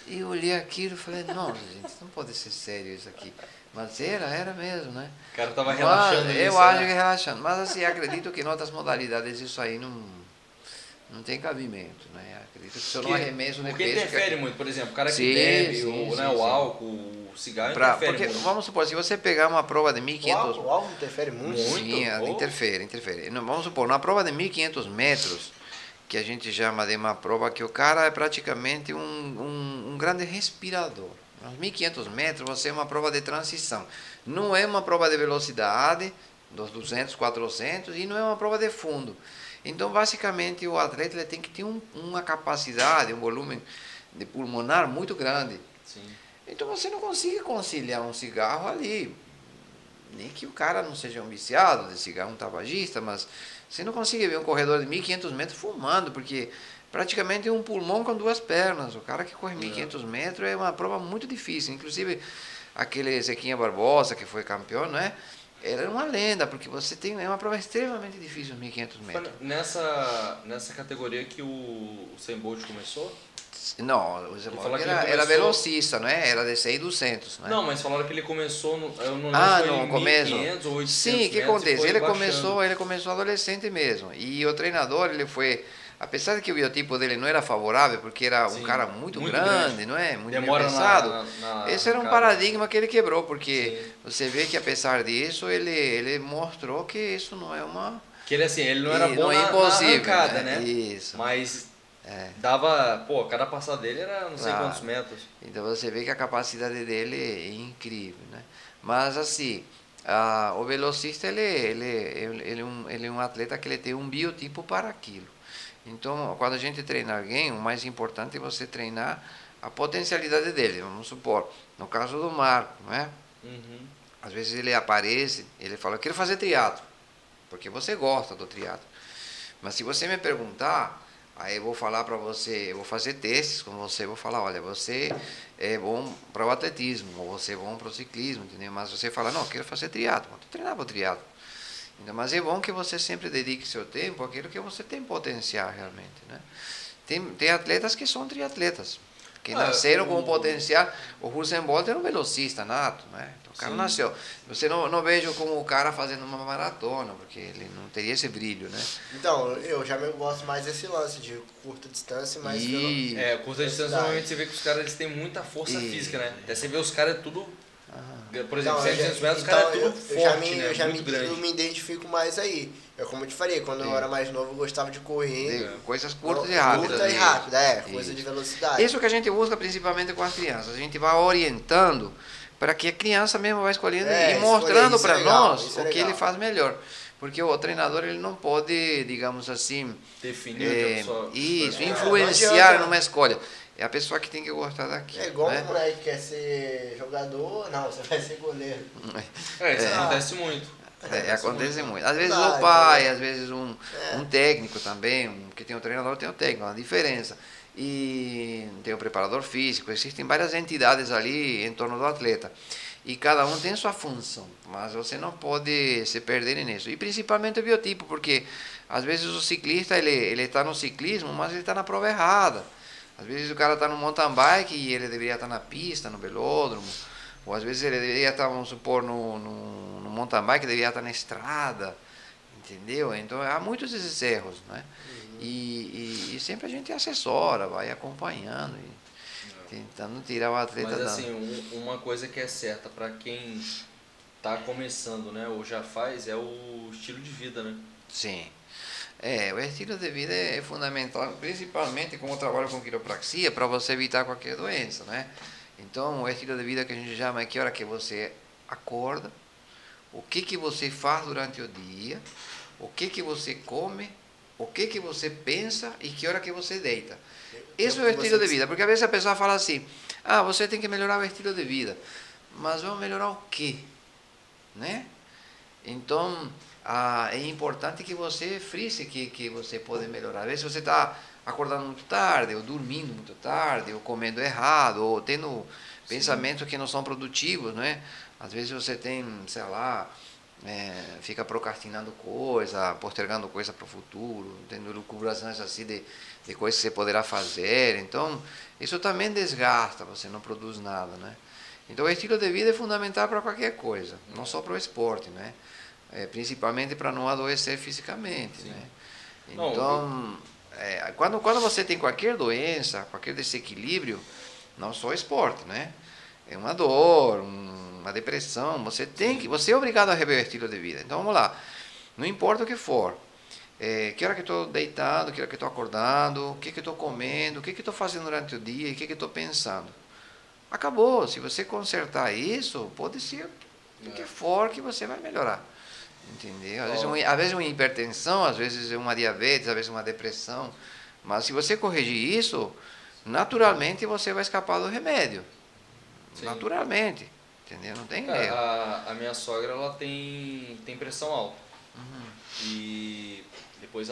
Eu olhei aquilo e falei, nossa, gente, não pode ser sério isso aqui. Mas era mesmo, né? O cara tava relaxando Eu nisso, acho né? que relaxando. Mas assim, acredito que em outras modalidades isso aí não tem cabimento, né? Acredito que se eu não arremesso no Porque peso... interfere muito, por exemplo, o cara que Sim, bebe, sim, né, sim, o sim. álcool, o cigarro interfere Porque, muito. vamos supor, se você pegar uma prova de 1.500... O álcool interfere muito. Muito. Sim, Oh. interfere. Vamos supor, na prova de 1.500 metros, que a gente chama de uma prova que o cara é praticamente um grande respirador. Nos 1.500 metros você é uma prova de transição. Não é uma prova de velocidade, dos 200, 400, e não é uma prova de fundo. Então, basicamente, o atleta ele tem que ter uma capacidade, um volume de pulmonar muito grande. Sim. Então, você não consegue conciliar um cigarro ali. Nem que o cara não seja um viciado de cigarro, um tabagista, mas você não consegue ver um corredor de 1.500 metros fumando, porque praticamente é um pulmão com duas pernas. O cara que corre 1.500 metros é uma prova muito difícil. Inclusive, aquele Zequinha Barbosa, que foi campeão, né? Era uma lenda, porque é uma prova extremamente difícil, os 1.500 metros. Foi nessa categoria que o Usain Bolt começou? Não, o Zé falou que ele era começou- velocista, né? Era de 6.200, né? Não, mas falaram que ele começou, eu não lembro Ah, se foi no em começo. 1.500 ou 800 Sim, o que metros, e acontece? foi Ele baixando. começou adolescente mesmo. E o treinador, ele foi, apesar de que o biotipo dele não era favorável, porque era um Sim, cara muito muito grande, grande. não é? Muito Demora bem pesado. Esse era um arrancada. paradigma que ele quebrou, porque Sim. você vê que apesar disso, ele mostrou que isso não é Que ele assim, ele não era bom não é na impossível, arrancada, né? né? Isso. Mas É. dava, pô, cada passada dele era não sei Claro. quantos metros. Então você vê que a capacidade dele é incrível, né? Mas assim, o velocista ele é um atleta que ele tem um biotipo para aquilo. Então, quando a gente treina alguém, o mais importante é você treinar a potencialidade dele. Vamos supor, no caso do Marco, não é? Uhum. Às vezes ele aparece, ele fala, eu quero fazer triatlo, porque você gosta do triatlo. Mas se você me perguntar, aí eu vou falar para você, eu vou fazer testes com você, vou falar, olha, você é bom para o atletismo, ou você é bom para o ciclismo, entendeu? Mas você fala, não, eu quero fazer triatlo, vou treinar para o triatlo. Então, mas é bom que você sempre dedique seu tempo àquilo que você tem potencial realmente, né? Tem atletas que são triatletas, que nasceram com potencial. O Usain Bolt era um velocista nato, né? Então, o cara Sim. nasceu. Você não vejo como o cara fazendo uma maratona, porque ele não teria esse brilho, né? Então, eu já gosto mais desse lance de curta distância, mas E Curta distância, normalmente você vê que os caras eles têm muita força física, né? Até você vê os caras tudo. Por exemplo, 700 metros, os caras é tudo forte, né? Muito grande. eu me identifico mais aí. É como eu te falei, quando eu era mais novo eu gostava de correr. coisas curtas e rápidas. Curta e Isso. rápida, coisa Isso. de velocidade. Isso que a gente busca principalmente com as crianças. A gente vai orientando para que a criança mesmo vá escolhendo e mostrando para nós o que ele faz melhor. Porque o treinador ele não pode, digamos assim, Definir o que a pessoa. isso, não influenciar adianta. numa escolha. É a pessoa que tem que gostar daquilo. É igual né? um moleque que quer ser jogador, não, você vai ser goleiro. Isso acontece muito. Acontece muito. Às vezes Verdade, o pai, né? às vezes um técnico também, porque tem um treinador, tem um técnico, é uma diferença. E tem o preparador físico, existem várias entidades ali em torno do atleta. E cada um tem sua função, mas você não pode se perder nisso. E principalmente o biotipo, porque às vezes o ciclista ele está no ciclismo, mas ele está na prova errada. Às vezes o cara está no mountain bike e ele deveria estar na pista, no velódromo. Ou às vezes ele deveria estar, vamos supor, no mountain bike, deveria estar na estrada. Entendeu? Então há muitos desses erros, né? E sempre a gente assessora, vai acompanhando e tentando tirar o atleta Mas da... assim, uma coisa que é certa para quem tá começando, né, ou já faz, é o estilo de vida, né? Sim. O estilo de vida é fundamental, principalmente como eu trabalho com quiropraxia, para você evitar qualquer doença, né? Então, o estilo de vida que a gente chama é que hora que você acorda, o que você faz durante o dia, o que você come, o que você pensa e que hora que você deita. Esse é o estilo de vida, porque às vezes a pessoa fala assim, você tem que melhorar o estilo de vida, mas vamos melhorar o quê? Né? Então, é importante que você frise que você pode melhorar. Às vezes você está acordando muito tarde, ou dormindo muito tarde, ou comendo errado, ou tendo pensamentos que não são produtivos, né? Às vezes você tem, sei lá, fica procrastinando coisa, postergando coisa para o futuro, tendo lucubrações assim de coisas que você poderá fazer. Então, isso também desgasta, você não produz nada, né? Então, o estilo de vida é fundamental para qualquer coisa, não só para o esporte, né? Principalmente para não adoecer fisicamente, Sim. né? Não, Então, quando você tem qualquer doença, qualquer desequilíbrio, não só esporte, né? É uma dor, uma depressão, você é obrigado a rever o estilo de vida. Então, vamos lá, não importa o que for, que hora que estou deitado, que hora que estou acordando, o que estou comendo, o que estou fazendo durante o dia, o que estou pensando. Acabou, se você consertar isso, pode ser o que for que você vai melhorar. Entendeu? Às vezes uma hipertensão, às vezes uma diabetes, às vezes uma depressão. Mas se você corrigir isso, naturalmente você vai escapar do remédio. Sim. Naturalmente. Entendeu? Não tem cara, erro. a minha sogra, ela tem pressão alta. E depois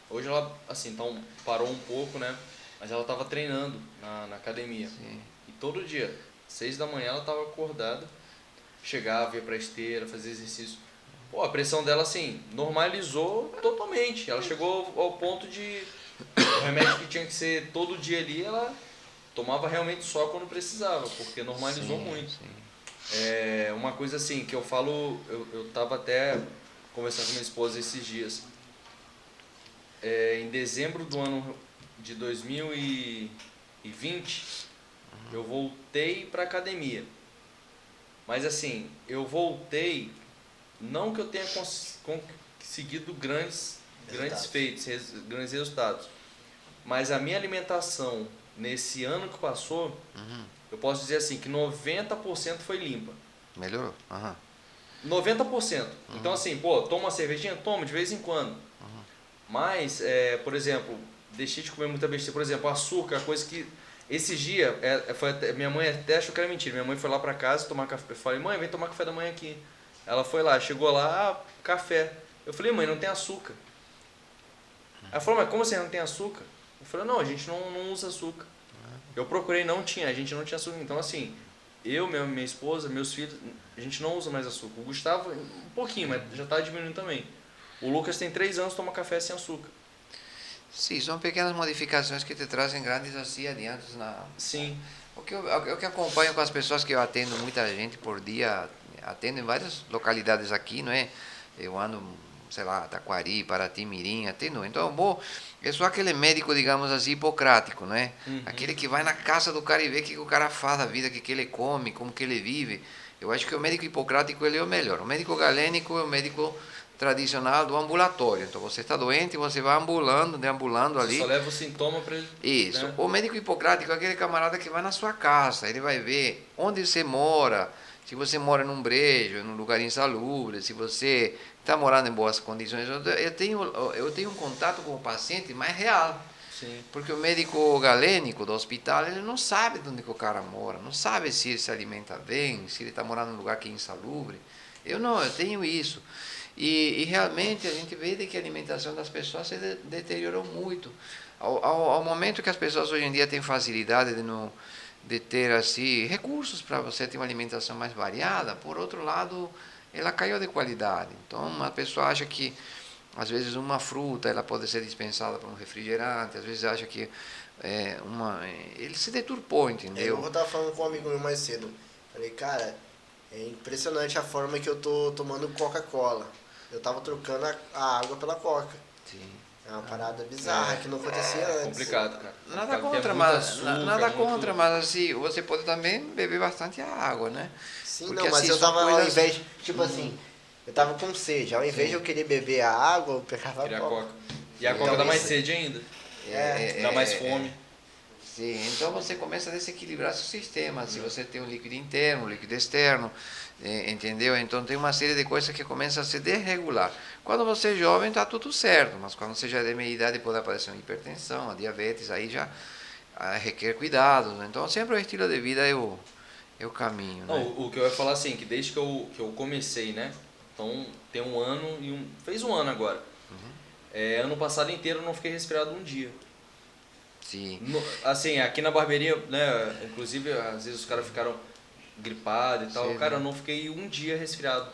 hoje ela, assim, então, parou um pouco, né? Mas ela tava treinando na academia. Sim. E todo dia, 6 da manhã, ela tava acordada, chegava, ia pra esteira, fazia exercício. Pô, a pressão dela, assim, normalizou totalmente. Ela chegou ao ponto de o remédio que tinha que ser todo dia ali, ela tomava realmente só quando precisava, porque normalizou Sim, muito. sim. Uma coisa assim que eu falo, eu tava até conversando com minha esposa esses dias. Em dezembro do ano de 2020, eu voltei pra academia. Mas assim, eu voltei, não que eu tenha conseguido grandes feitos, grandes resultados, mas a minha alimentação nesse ano que passou, eu posso dizer assim, que 90% foi limpa. Melhorou? Aham. 90%. Então assim, pô, toma uma cervejinha? Toma, de vez em quando. Mas, por exemplo, deixei de comer muita besteira. Por exemplo, açúcar, coisa que... Esses dias, minha mãe até achou que era mentira. Minha mãe foi lá pra casa tomar café. Eu falei, mãe, vem tomar café da manhã aqui. Ela foi lá, chegou lá, café. Eu falei, mãe, não tem açúcar. Ela falou, mas como você não tem açúcar? Eu falei, não, a gente não usa açúcar. Eu procurei, a gente não tinha açúcar. Então, assim, minha esposa, meus filhos, a gente não usa mais açúcar. O Gustavo, um pouquinho, mas já tá diminuindo também. O Lucas tem 3 anos, toma café sem açúcar. Sim, são pequenas modificações que te trazem grandes assim adiantos na... Sim. O que acompanho com as pessoas que eu atendo, muita gente por dia, atendo em várias localidades aqui, não é? Eu ando, sei lá, Taquari, Paraty, Mirim, atendo. Então, é só aquele médico, digamos assim, hipocrático, não é? Aquele que vai na casa do cara e vê o que o cara faz da vida, o que ele come, como que ele vive. Eu acho que o médico hipocrático ele é o melhor. O médico galênico é o médico tradicional do ambulatório. Então você está doente, você vai deambulando ali. Você só leva o sintoma para ele. Isso. Né? O médico hipocrático é aquele camarada que vai na sua casa, ele vai ver onde você mora, se você mora num brejo, num lugar insalubre, se você está morando em boas condições. Eu tenho um contato com o paciente mais real. Sim. Porque o médico galênico do hospital, ele não sabe de onde que o cara mora, não sabe se ele se alimenta bem, se ele está morando num lugar que é insalubre. Eu tenho isso. E realmente a gente vê que a alimentação das pessoas se deteriorou muito. Ao momento que as pessoas hoje em dia têm facilidade de ter assim, recursos para você ter uma alimentação mais variada, por outro lado, ela caiu de qualidade. Então, uma pessoa acha que, às vezes, uma fruta ela pode ser dispensada por um refrigerante, às vezes acha que ele se deturpou, entendeu? Eu estava falando com um amigo meu mais cedo. Falei, cara, é impressionante a forma que eu tô tomando Coca-Cola. Eu tava trocando a água pela Coca. Sim. É uma parada bizarra que não acontecia antes. Complicado, cara. Nada Porque contra, é muito mas açúcar, mas assim, você pode também beber bastante água, né? Sim, Porque, não, mas assim, eu são tava ao coisas- invés, tipo assim, eu tava com sede. Ao invés de eu querer beber a água, eu pegava Queria a a Coca. Coca. E a Então, Coca dá mais isso- sede ainda. É, Dá mais fome. Sim, então você começa a desequilibrar seu sistema. Se você tem um líquido interno, um líquido externo, entendeu? Então tem uma série de coisas que começam a se desregular. Quando você é jovem está tudo certo, mas quando você já é de meia idade pode aparecer uma hipertensão, a diabetes, aí já requer cuidados. Então sempre o estilo de vida é o caminho. Não, Né? o que eu ia falar assim, que desde que eu comecei, né? Então tem um ano fez um ano agora. Ano passado inteiro eu não fiquei resfriado um dia. Sim. Assim, aqui na barbearia, né, inclusive às vezes os caras ficaram gripados e tal. Sim, Cara, né? eu não fiquei um dia resfriado.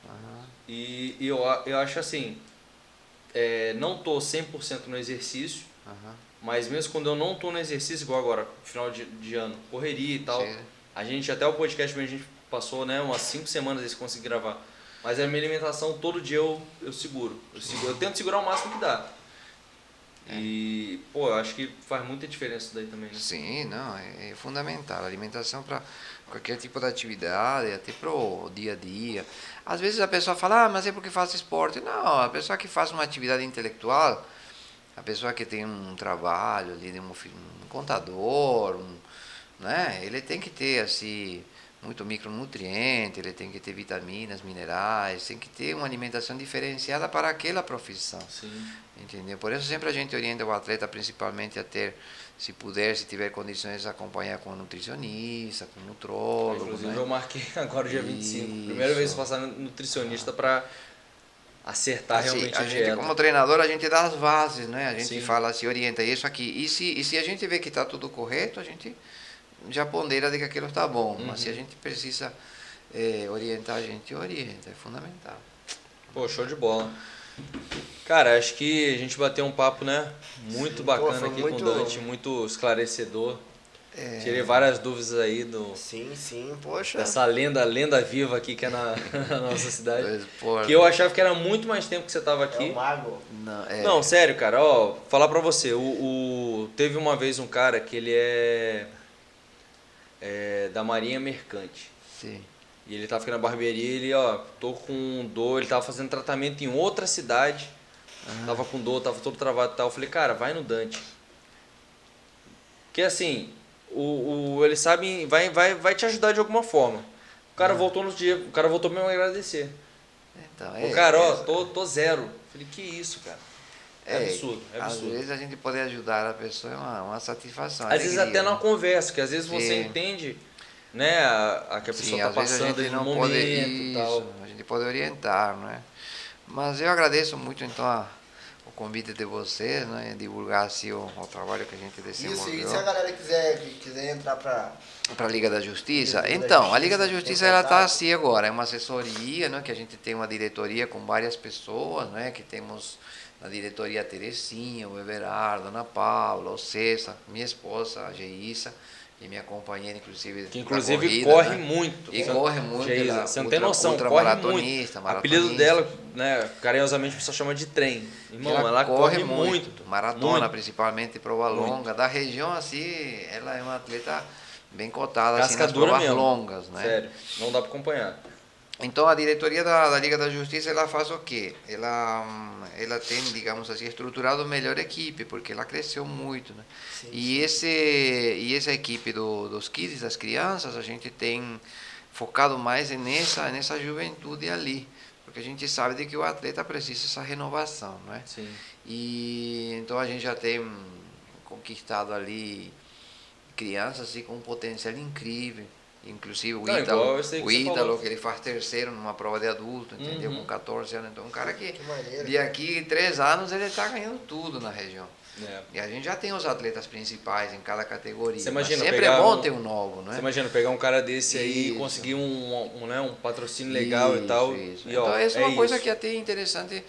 Aham. E eu acho assim, não tô 100% no exercício, Aham. mas mesmo quando eu não tô no exercício, igual agora, final de ano, correria e tal, Sim. a gente, até o podcast a gente passou, né, umas 5 semanas aí se conseguir gravar. Mas a minha alimentação, todo dia eu seguro. Eu tento segurar o máximo que dá. E, pô, eu acho que faz muita diferença isso daí também, né? Sim, não, é fundamental. A alimentação para qualquer tipo de atividade, até para o dia a dia. Às vezes a pessoa fala, mas é porque faz esporte. Não, a pessoa que faz uma atividade intelectual, a pessoa que tem um trabalho ali, um contador, né? Ele tem que ter assim muito micronutriente, ele tem que ter vitaminas, minerais, tem que ter uma alimentação diferenciada para aquela profissão. Sim. Entendeu? Por isso sempre a gente orienta o atleta principalmente a ter, se puder, se tiver condições, acompanhar com um nutricionista, com um nutrólogo, Inclusive né? eu marquei agora dia 25. Primeira vez que eu faço nutricionista para acertar Assim, realmente a a gente dieta. como treinador, a gente dá as bases, né? A gente Sim. fala, se orienta isso aqui. E se a gente vê que está tudo correto, a gente já pondera de que aquilo está bom. Mas se a gente precisa orientar, a gente orienta, é fundamental. Pô, show de bola. Cara, acho que a gente bateu um papo, né? Muito Sim, pô, bacana foi aqui com o muito. Dante, muito esclarecedor. Tirei É, várias dúvidas aí Sim, poxa. dessa lenda viva aqui que é na nossa cidade. do esporte. Que eu achava que era muito mais tempo que você tava É aqui. o mago. Não, Não, sério, cara, ó, falar pra você, teve uma vez um cara que ele é da Marinha Mercante. sim. E ele tava aqui na barbearia, ele, ó, tô com dor, ele tava fazendo tratamento em outra cidade, tava com dor, tava todo travado e tal. Eu falei, cara, vai no Dante. Porque assim, ele sabe, vai te ajudar de alguma forma. O cara voltou no dia, o cara voltou mesmo a agradecer. Então, O cara, ó, tô zero. Eu falei, que isso, cara? É absurdo, é às absurdo. vezes a gente poder ajudar a pessoa é uma satisfação, Às vezes alegria, até numa né? conversa, que às vezes você Sim. entende, né, a que a pessoa Sim, tá às vezes a passando gente ali no não pode momento e isso, tal. a gente pode orientar, não é? Mas eu agradeço muito então o convite de vocês, né, divulgar assim o trabalho que a gente Isso, e se a desenvolveu galera quiser entrar pra. para a Liga da Justiça. Liga da Então, a Liga da Justiça, tem Justiça ela está contato? assim agora, é uma assessoria, né, que a gente tem uma diretoria com várias pessoas, né, que temos na diretoria a Terezinha, o Everardo, a Ana Paula, o César, minha esposa, a Geissa, e minha companheira, inclusive, Que da inclusive corrida, corre né? muito. E corre muito, Geisa, ela você não tem ultra- noção, corre ultramaratonista, muito. O apelido maratonista. dela, né, carinhosamente o pessoal chama de trem. Irmão, ela corre muito. maratona Muito. principalmente, prova Muito. longa. Da região, assim, ela é uma atleta bem cotada assim, Casca nas dura provas mesmo. longas, né? Sério, não dá pra acompanhar. Então a diretoria da Liga da Justiça ela faz o quê? Ela tem, digamos assim, estruturado melhor equipe, porque ela cresceu muito, né? Sim, E essa equipe dos kids, das crianças, a gente tem focado mais nessa juventude ali, porque a gente sabe de que o atleta precisa dessa renovação, né? Sim. E então a gente já tem conquistado ali crianças assim, com um potencial incrível. Inclusive Não, igual esse aí que o você Ítalo, falou. que ele faz terceiro numa prova de adulto, entendeu? Com 14 anos. Então, um cara que maneiro. de aqui 3 anos ele está ganhando tudo na região. É. E a gente já tem os atletas principais em cada categoria. Você Mas imagina sempre pegar é bom um- ter um novo, não é? Você imagina pegar um cara desse aí e Isso. conseguir um patrocínio legal e tal. Isso. E, ó, Então, essa é uma coisa isso. que até é interessante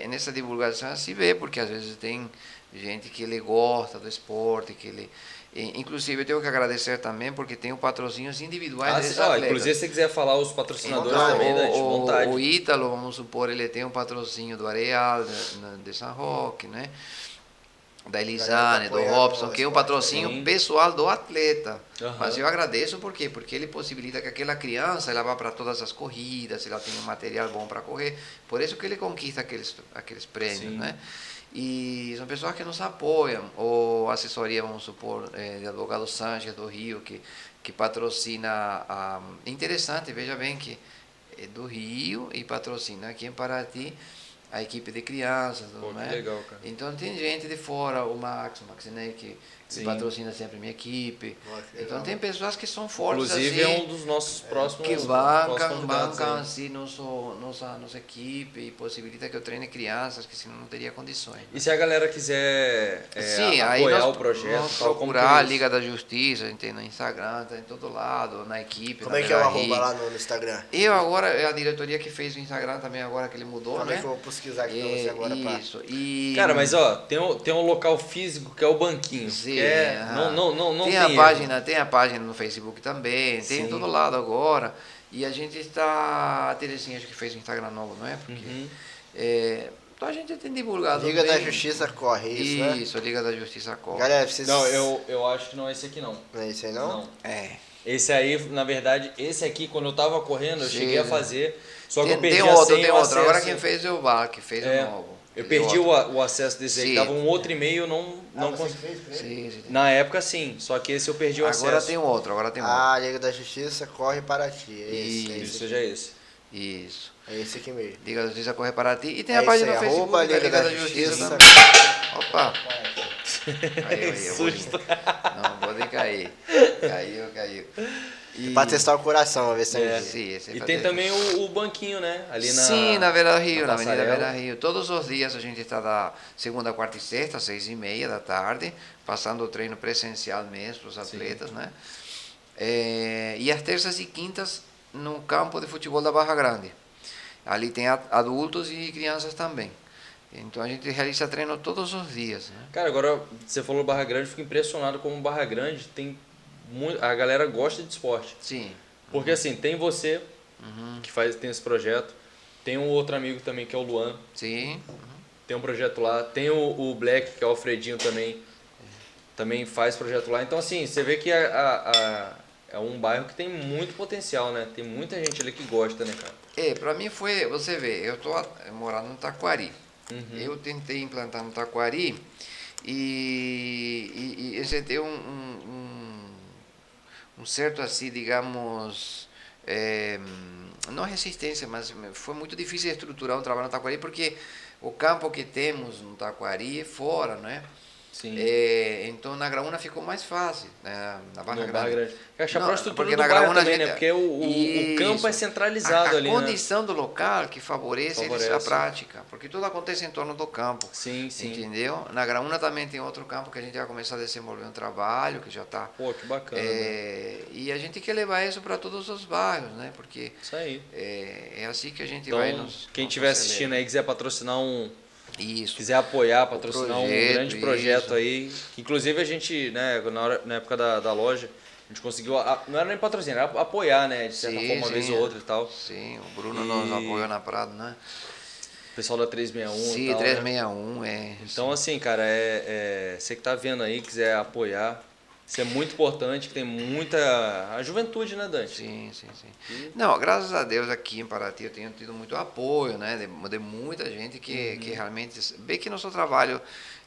nessa divulgação se ver, porque às vezes tem gente que ele gosta do esporte, que ele. Inclusive, eu tenho que agradecer também, porque tem patrocínios individuais Ah, desses ó, atletas. inclusive, se você quiser falar os patrocinadores Então, também, Dante, vontade. o Ítalo, vamos supor, ele tem um patrocínio do Areal, de San Roque, né? Da Elisane, do apoiando Robson, o que é um esporte. patrocínio Sim. pessoal do atleta. Aham. Mas eu agradeço por quê? Porque ele possibilita que aquela criança ela vá para todas as corridas, ela tem um material bom para correr. Por isso que ele conquista aqueles prêmios, Sim. né? E são pessoas que nos apoiam. Ou a assessoria, vamos supor, de advogado Sanches do Rio, que patrocina. Interessante, veja bem que é do Rio e patrocina aqui em Paraty a equipe de crianças. Pô, né? que legal, cara. Então tem gente de fora, o Maxinei, que Sim. patrocina sempre minha equipe. Nossa, que Então legal. tem pessoas que são fortes Inclusive assim, é um dos nossos próximos, que próximos bancam, convidados bancam aí. assim nossa equipe e possibilita que eu treine crianças que senão não teria condições. E se a galera quiser Sim, aí apoiar nós o projeto, vamos tal, como que procurar a é isso? Liga da Justiça, a gente tem no Instagram, tá em todo lado, na equipe, Como na é que é o Beira arroba Rio. lá no Instagram? Eu agora, é a diretoria que fez o Instagram também agora que ele mudou, Como é né? que eu vou pesquisar aqui pra você agora, pá? Isso. E Cara, mas ó, tem um local físico que é o banquinho. sim, que é, aham. não tem tem a erro. página, tem a página no Facebook também, tem em Sim. todo lado agora. E a gente está, a Terezinha acho que fez o Instagram novo, não é? Porque Uhum. então a gente tem divulgado Liga da bem. Justiça corre, isso, né? Isso, Liga da Justiça corre. Galera, vocês... Não, eu acho que não é esse aqui não. Não é isso aí, não? Não. É. Esse aí, na verdade, esse aqui, quando eu tava correndo, eu Sim, cheguei a né? fazer. Só que eu Tem, perdi tem a outro, senha e tem o outro. Agora acesso. quem fez é o VAR, que fez É, o novo. eu Fez perdi outro. o acesso desse aí, Sim. tava um outro e-mail, não você consegui. fez pra ele? Sim, sim. Na época sim, só que esse eu perdi o Agora acesso. tem outro, agora tem outro. Ah, Liga da Justiça corre para ti. É esse, é Isso, esse. seja esse. Isso. É esse aqui mesmo. Liga da Justiça corre para ti. E tem É a página isso no aí, Facebook arroba da Liga da Justiça. também. Opa! Caiu aí, eu vou Susto. Não, pode cair. Caiu. E, Pra testar o coração, pra ver se É. é. Sim, esse é E pra tem testar. também o banquinho, né? Ali na. Sim, na Beira Rio, na Avenida passarela. Beira Rio. Todos os dias a gente está da segunda, quarta e sexta, às 6:30 da tarde, passando o treino presencial mesmo para os atletas, né? E às terças e quintas no campo de futebol da Barra Grande. Ali tem adultos e crianças também. Então a gente realiza treino todos os dias, né? Cara, agora você falou Barra Grande, eu fico impressionado como Barra Grande tem muito. A galera gosta de esporte. Sim. Porque assim, tem você Uhum. que tem esse projeto, tem um outro amigo também que é o Luan, Sim. tem um projeto lá, tem o Black, que é o Alfredinho também faz projeto lá. Então assim, você vê que é um bairro que tem muito potencial, né? Tem muita gente ali que gosta, né, cara? Para mim foi, você vê, eu tô morando no Taquari. Uhum. Eu tentei implantar no Taquari e eu senti um certo assim, digamos, não resistência, mas foi muito difícil estruturar um trabalho no Taquari porque o campo que temos no Taquari é fora, né? Sim. Então na Graúna ficou mais fácil, né? Na Barra No Grande. Barra Grande. Eu acho que a Não, própria estrutura porque do na bairro Graúna a também, gente- né? Porque o campo é Isso. centralizado a ali, né? condição do local que favorece, Favorece. a prática, porque tudo acontece em torno do campo. Sim, sim. Entendeu? Na Graúna também tem outro campo que a gente vai começar a desenvolver um trabalho que já está. Pô, que bacana. né? E a gente quer levar isso para todos os bairros, né? Porque Isso aí. é assim que a gente Então, vai nos. quem nos estiver acelera. assistindo aí, quiser patrocinar Isso. quiser apoiar, patrocinar um projeto, grande projeto isso. aí, que inclusive a gente, né, na época da loja, a gente conseguiu, não era nem patrocinar, era apoiar, né, de certa Sim, forma, uma vez sim, ou outra e tal. Sim, o Bruno E- nos apoiou na Prado, né? O pessoal da 361 Sim, e tal, né? 361, Então, assim, cara, você que tá vendo aí, quiser apoiar, isso é muito importante, que tem muita... A juventude, né, Dante? Sim. Não, graças a Deus aqui em Paraty eu tenho tido muito apoio, né? De muita gente que realmente vê que nosso trabalho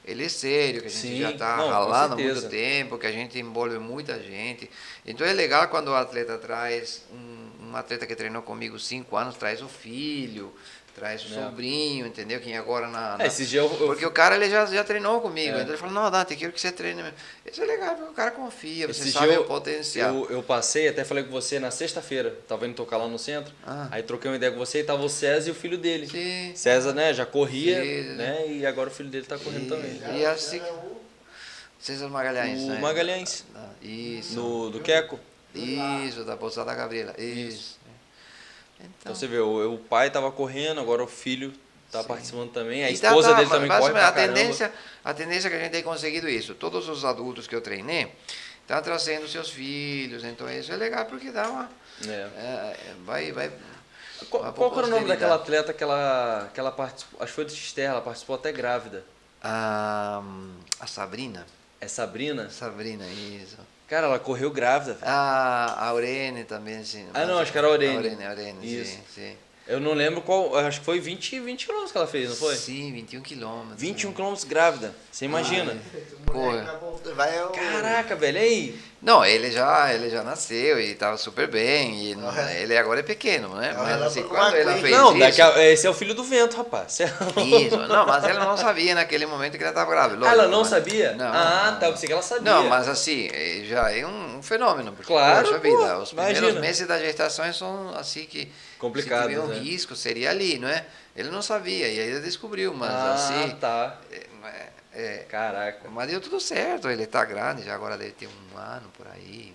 ele é sério, que a gente Sim, já está não, com ralando há muito certeza. tempo, que a gente envolve muita gente. Então é legal quando o atleta traz, um atleta que treinou comigo 5 anos, traz o filho, traz o sobrinho, entendeu? Quem agora Esses dias eu Porque o cara ele já treinou comigo, É. então ele fala, não, Dante, eu quero que você treine mesmo. Isso é legal, porque o cara confia, você Esse sabe dia o potencial. eu passei, até falei com você na sexta-feira, tava indo tocar lá no centro, Ah. aí troquei uma ideia com você e tava o César e o filho dele. Sim. César, né, já corria, Sim. né, e agora o filho dele tá correndo também. E assim, César Magalhães, O né? Magalhães, Isso. do Queco. Isso, da Pousada Gabriela. Isso. Então você vê, o pai tava correndo, agora o filho tá participando também, a E esposa dele também corre pra a caramba. tendência que a gente tem conseguido isso. Todos os adultos que eu treinei estão trazendo seus filhos, então isso é legal porque dá uma... É. vai Qual que era o nome daquela atleta que ela participou? Acho que foi do Xterra, ela participou até grávida. A Sabrina. É Sabrina? Sabrina, isso. Cara, ela correu grávida. velho. A Aurene também, sim. Ah, não, acho que era a Aurene. Aurene, Isso. sim. Eu não lembro qual, acho que foi 20 quilômetros que ela fez, não foi? Sim, 21 quilômetros. 21 quilômetros grávida, você imagina. Corre. Vai o... Caraca, velho, aí. Não, ele já nasceu e estava super bem. E ele agora é pequeno, né? É o Mas Relâmpago assim, quando ele McQueen. fez Não, isso... esse é o filho do vento, rapaz. Isso, não, mas ela não sabia naquele momento que ela estava grávida. Ah, ela lógico, não mas- sabia? Não, Ah, não, tá, eu não. pensei que ela sabia. Não, mas assim, já é um fenômeno, porque, Claro, poxa pô, vida, os primeiros imagina. meses da gestação são assim que Complicados, se tiver um né? risco, seria ali, não é? Ele não sabia, e aí ele descobriu, mas Ah, assim, tá. é, Caraca. mas deu tudo certo, ele está grande, já agora deve ter um ano por aí,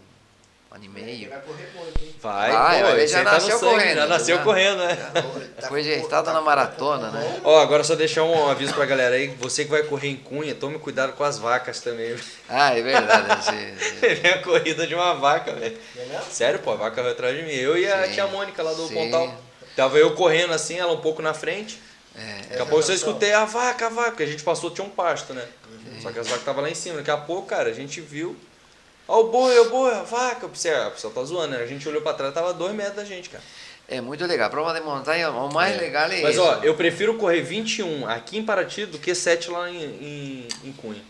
um ano e meio. Vai correr muito, hein? Vai, pô, ele esse já aí tá no nasceu sangue, correndo. já nasceu já- correndo, né? já foi gestado na maratona, né? Ó, agora só deixar um aviso pra galera aí, você que vai correr em Cunha, tome cuidado com as vacas também. Ah, é verdade. Teve a corrida de uma vaca, velho. É mesmo? Sério, pô, a vaca veio atrás de mim. Eu e a Sim, tia Mônica lá do sim. Pontal. Tava eu correndo assim, ela um pouco na frente. Daqui a pouco eu só escutei a vaca, porque a gente passou, tinha um pasto, né? Só que as vacas estavam lá em cima. Daqui a pouco, cara, a gente viu. Ó, o boi, a vaca. A pessoa tá zoando, né? A gente olhou pra trás, tava a 2 metros da gente, cara. É muito legal. Prova de montanha, o mais legal é Mas isso. ó, eu prefiro correr 21 aqui em Paraty do que 7 lá em Cunha.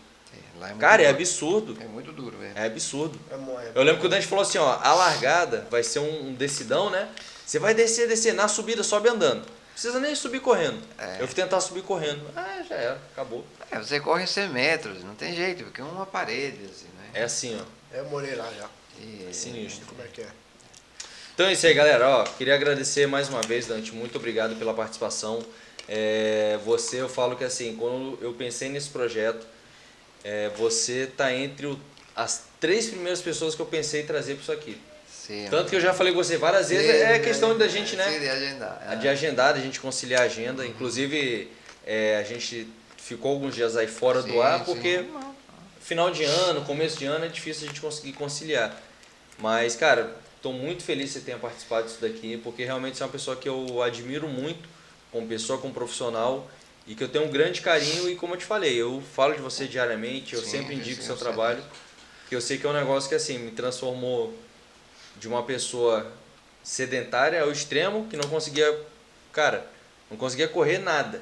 Lá é muito Cara, é duro. absurdo. É muito duro, velho. É absurdo. É Eu lembro que o Dante falou assim, ó, a largada vai ser um decidão, né? Você vai descer, na subida sobe andando. Não precisa nem subir correndo. Eu fui tentar subir correndo. Ah, já era, acabou. Você corre 100 metros, não tem jeito, porque é uma parede, assim, né? É assim, ó. Eu morei lá já. E- É sinistro. Como é que é? Então é isso aí, galera. Ó, queria agradecer mais uma vez, Dante. Muito obrigado pela participação. Eu falo que assim, quando eu pensei nesse projeto, você tá entre as 3 primeiras pessoas que eu pensei em trazer para isso aqui. Sim, Tanto que eu já falei com você várias vezes, é questão da gente, né? Sim, de agendar. De agendar, da gente conciliar a agenda. Inclusive, a gente ficou alguns dias aí fora do ar, porque final de ano, começo de ano é difícil a gente conseguir conciliar. Mas, cara, estou muito feliz que você tenha participado disso daqui, porque realmente você é uma pessoa que eu admiro muito, como pessoa, como profissional, e que eu tenho um grande carinho. E como eu te falei, eu falo de você diariamente, eu sempre indico o seu trabalho, que eu sei que é um negócio que assim me transformou de uma pessoa sedentária ao extremo, que não conseguia, cara, não conseguia correr nada.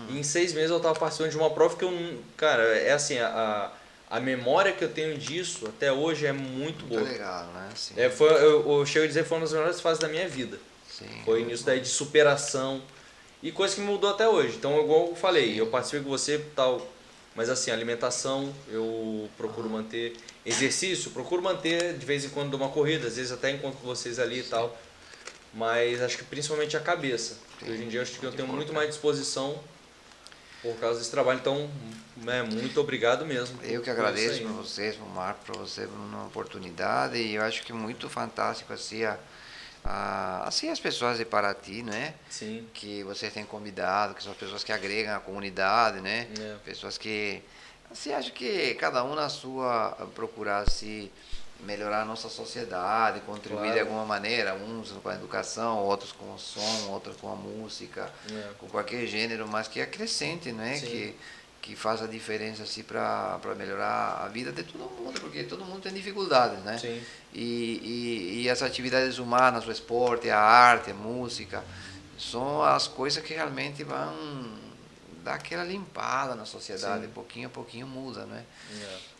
E em 6 meses eu estava participando de uma prova que cara, é assim, a memória que eu tenho disso até hoje é muito boa. Muito legal, né? Sim. Eu chego a dizer que foi uma das melhores fases da minha vida. Sim, Foi nisso daí de superação e coisa que me mudou até hoje. Então, igual eu falei, eu participei com você e tal, mas assim, alimentação eu procuro manter, exercício, procuro manter, de vez em quando dou uma corrida, às vezes até encontro com vocês ali e tal, mas acho que principalmente a cabeça. Hoje em dia eu acho que eu tenho muito mais disposição por causa desse trabalho, então, muito obrigado mesmo. Eu que agradeço para vocês, para o Marco, para você por uma oportunidade, e eu acho que é muito fantástico assim, assim as pessoas de Paraty, né? Sim. Que vocês têm convidado, que são pessoas que agregam a comunidade, né? É. Pessoas que, assim, acho que cada um na sua procurar se melhorar a nossa sociedade, contribuir Claro. de alguma maneira, uns com a educação, outros com o som, outros com a música, com qualquer gênero, mas que acrescente, né? Sim. Que faça a diferença assim, para melhorar a vida de todo mundo, porque todo mundo tem dificuldades, né? Sim. E as atividades humanas, o esporte, a arte, a música, são as coisas que realmente vão dar aquela limpada na sociedade, Sim. pouquinho a pouquinho muda, né?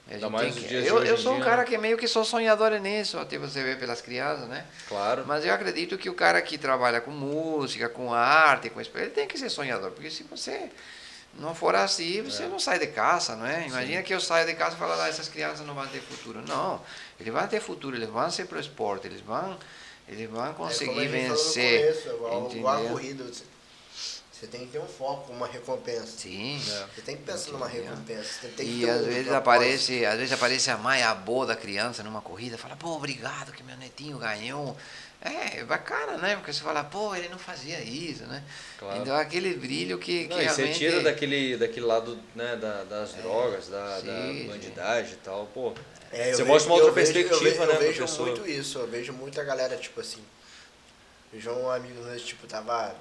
A Ainda gente mais tem nos que- dias de eu, hoje eu em sou um dia, cara né? que meio que sou sonhador nisso, até você vê pelas crianças, né? Claro. Mas eu acredito que o cara que trabalha com música, com arte, com esporte, ele tem que ser sonhador, porque se você não for assim, você não sai de casa, não é? Imagina que eu saio de casa e falo, essas crianças não vão ter futuro. Não, eles vão ter futuro, eles vão ser para o esporte, eles vão conseguir vencer. Igual a entendeu? corrida, você tem que ter um foco, uma recompensa. Sim. Você tem que pensar numa Entendeu? recompensa. Você tem que E ter às um vezes propósito. aparece a mãe, a avó da criança numa corrida, fala, pô, obrigado que meu netinho ganhou. É bacana, né? Porque você fala, pô, ele não fazia isso, né? Claro. Então aquele brilho que Não, e você realmente... tira daquele lado, né, das drogas, da sim, bandidagem e tal, pô. Eu Você vejo- mostra uma outra eu vejo- perspectiva, eu né, vejo pra pessoa. muito isso, eu vejo muita galera, tipo assim, vejo um amigo meu, tipo, tava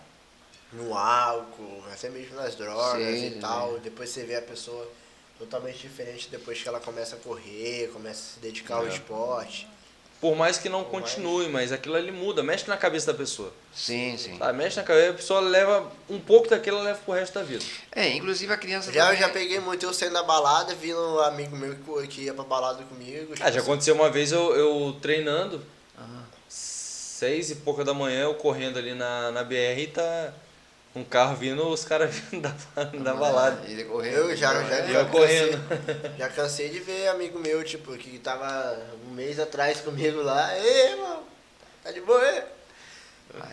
no álcool, até mesmo nas drogas Sim, e tal, depois você vê a pessoa totalmente diferente depois que ela começa a correr, começa a se dedicar ao esporte. por mais que não continue, mas aquilo ali muda, mexe na cabeça da pessoa. Sim, sim. Sabe? Mexe na cabeça, a pessoa leva um pouco daquilo, ela leva pro resto da vida. Inclusive a criança Eu também... já peguei muito eu saindo da balada, vindo um amigo meu que ia pra balada comigo. Já aconteceu uma vez eu treinando, 6 e pouca da manhã, eu correndo ali na BR e tá um carro vindo, os caras vindo da balada. Ele correndo. Eu já E eu correndo. Já cansei de ver amigo meu, tipo, que tava um mês atrás comigo lá. Ei, mano, tá de boa, hein?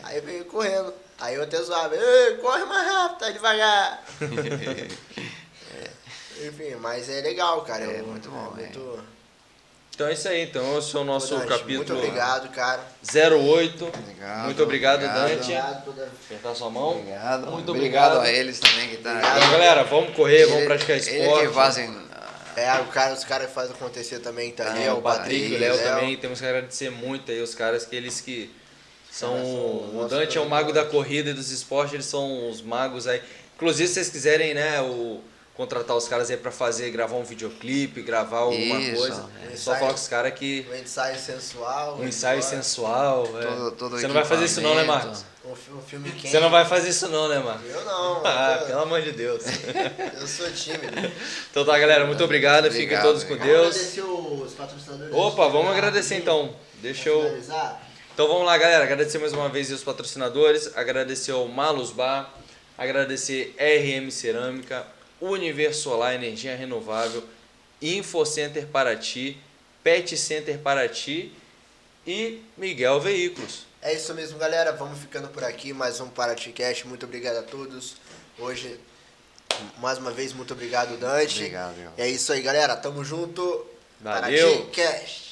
Aí veio correndo. Aí eu até zoava, ei, corre mais rápido, tá devagar. Enfim, mas é legal, cara. É muito bom, muito... Então é isso aí, então esse é o nosso Dante, capítulo muito obrigado, cara. 08. Obrigado, Muito obrigado, obrigado. Dante. Obrigado por... Apertar sua mão. Obrigado. Muito obrigado obrigado a eles também que estão Então, galera, vamos correr, vamos praticar Eles esporte. que fazem... Os caras que fazem acontecer também tá aí, O Patrick e o Léo Léo. também, temos que agradecer muito aí os caras que eles que são... Caras são O nossos Dante é o mago produtores. da corrida e dos esportes, eles são os magos aí. Inclusive, se vocês quiserem, né, contratar os caras aí pra gravar um videoclipe, gravar alguma Isso, coisa, é. só falar com os caras que... Um ensaio sensual. Um ensaio sensual, é. Todo Você não vai fazer isso não, né, equipamento. Marcos? Um filme quente. Você não vai fazer isso não, né, Marcos? Eu não. Ah, pelo amor de Deus. Eu sou tímido. Então tá, galera, muito obrigado. Fiquem Obrigado, todos com obrigado. Deus. Agradecer os patrocinadores. Opa, vamos agradecer então. Deixa eu... Finalizar. Então vamos lá, galera. Agradecer mais uma vez os patrocinadores. Agradecer ao Malus Bar. Agradecer RM Cerâmica, Universo Solar, Energia Renovável, Infocenter Paraty, Pet Center Paraty e Miguel Veículos. É isso mesmo, galera. Vamos ficando por aqui. Mais um ParatyCast. Muito obrigado a todos. Hoje, mais uma vez, muito obrigado, Dante. Obrigado, meu. É isso aí, galera. Tamo junto. Valeu. ParatyCast.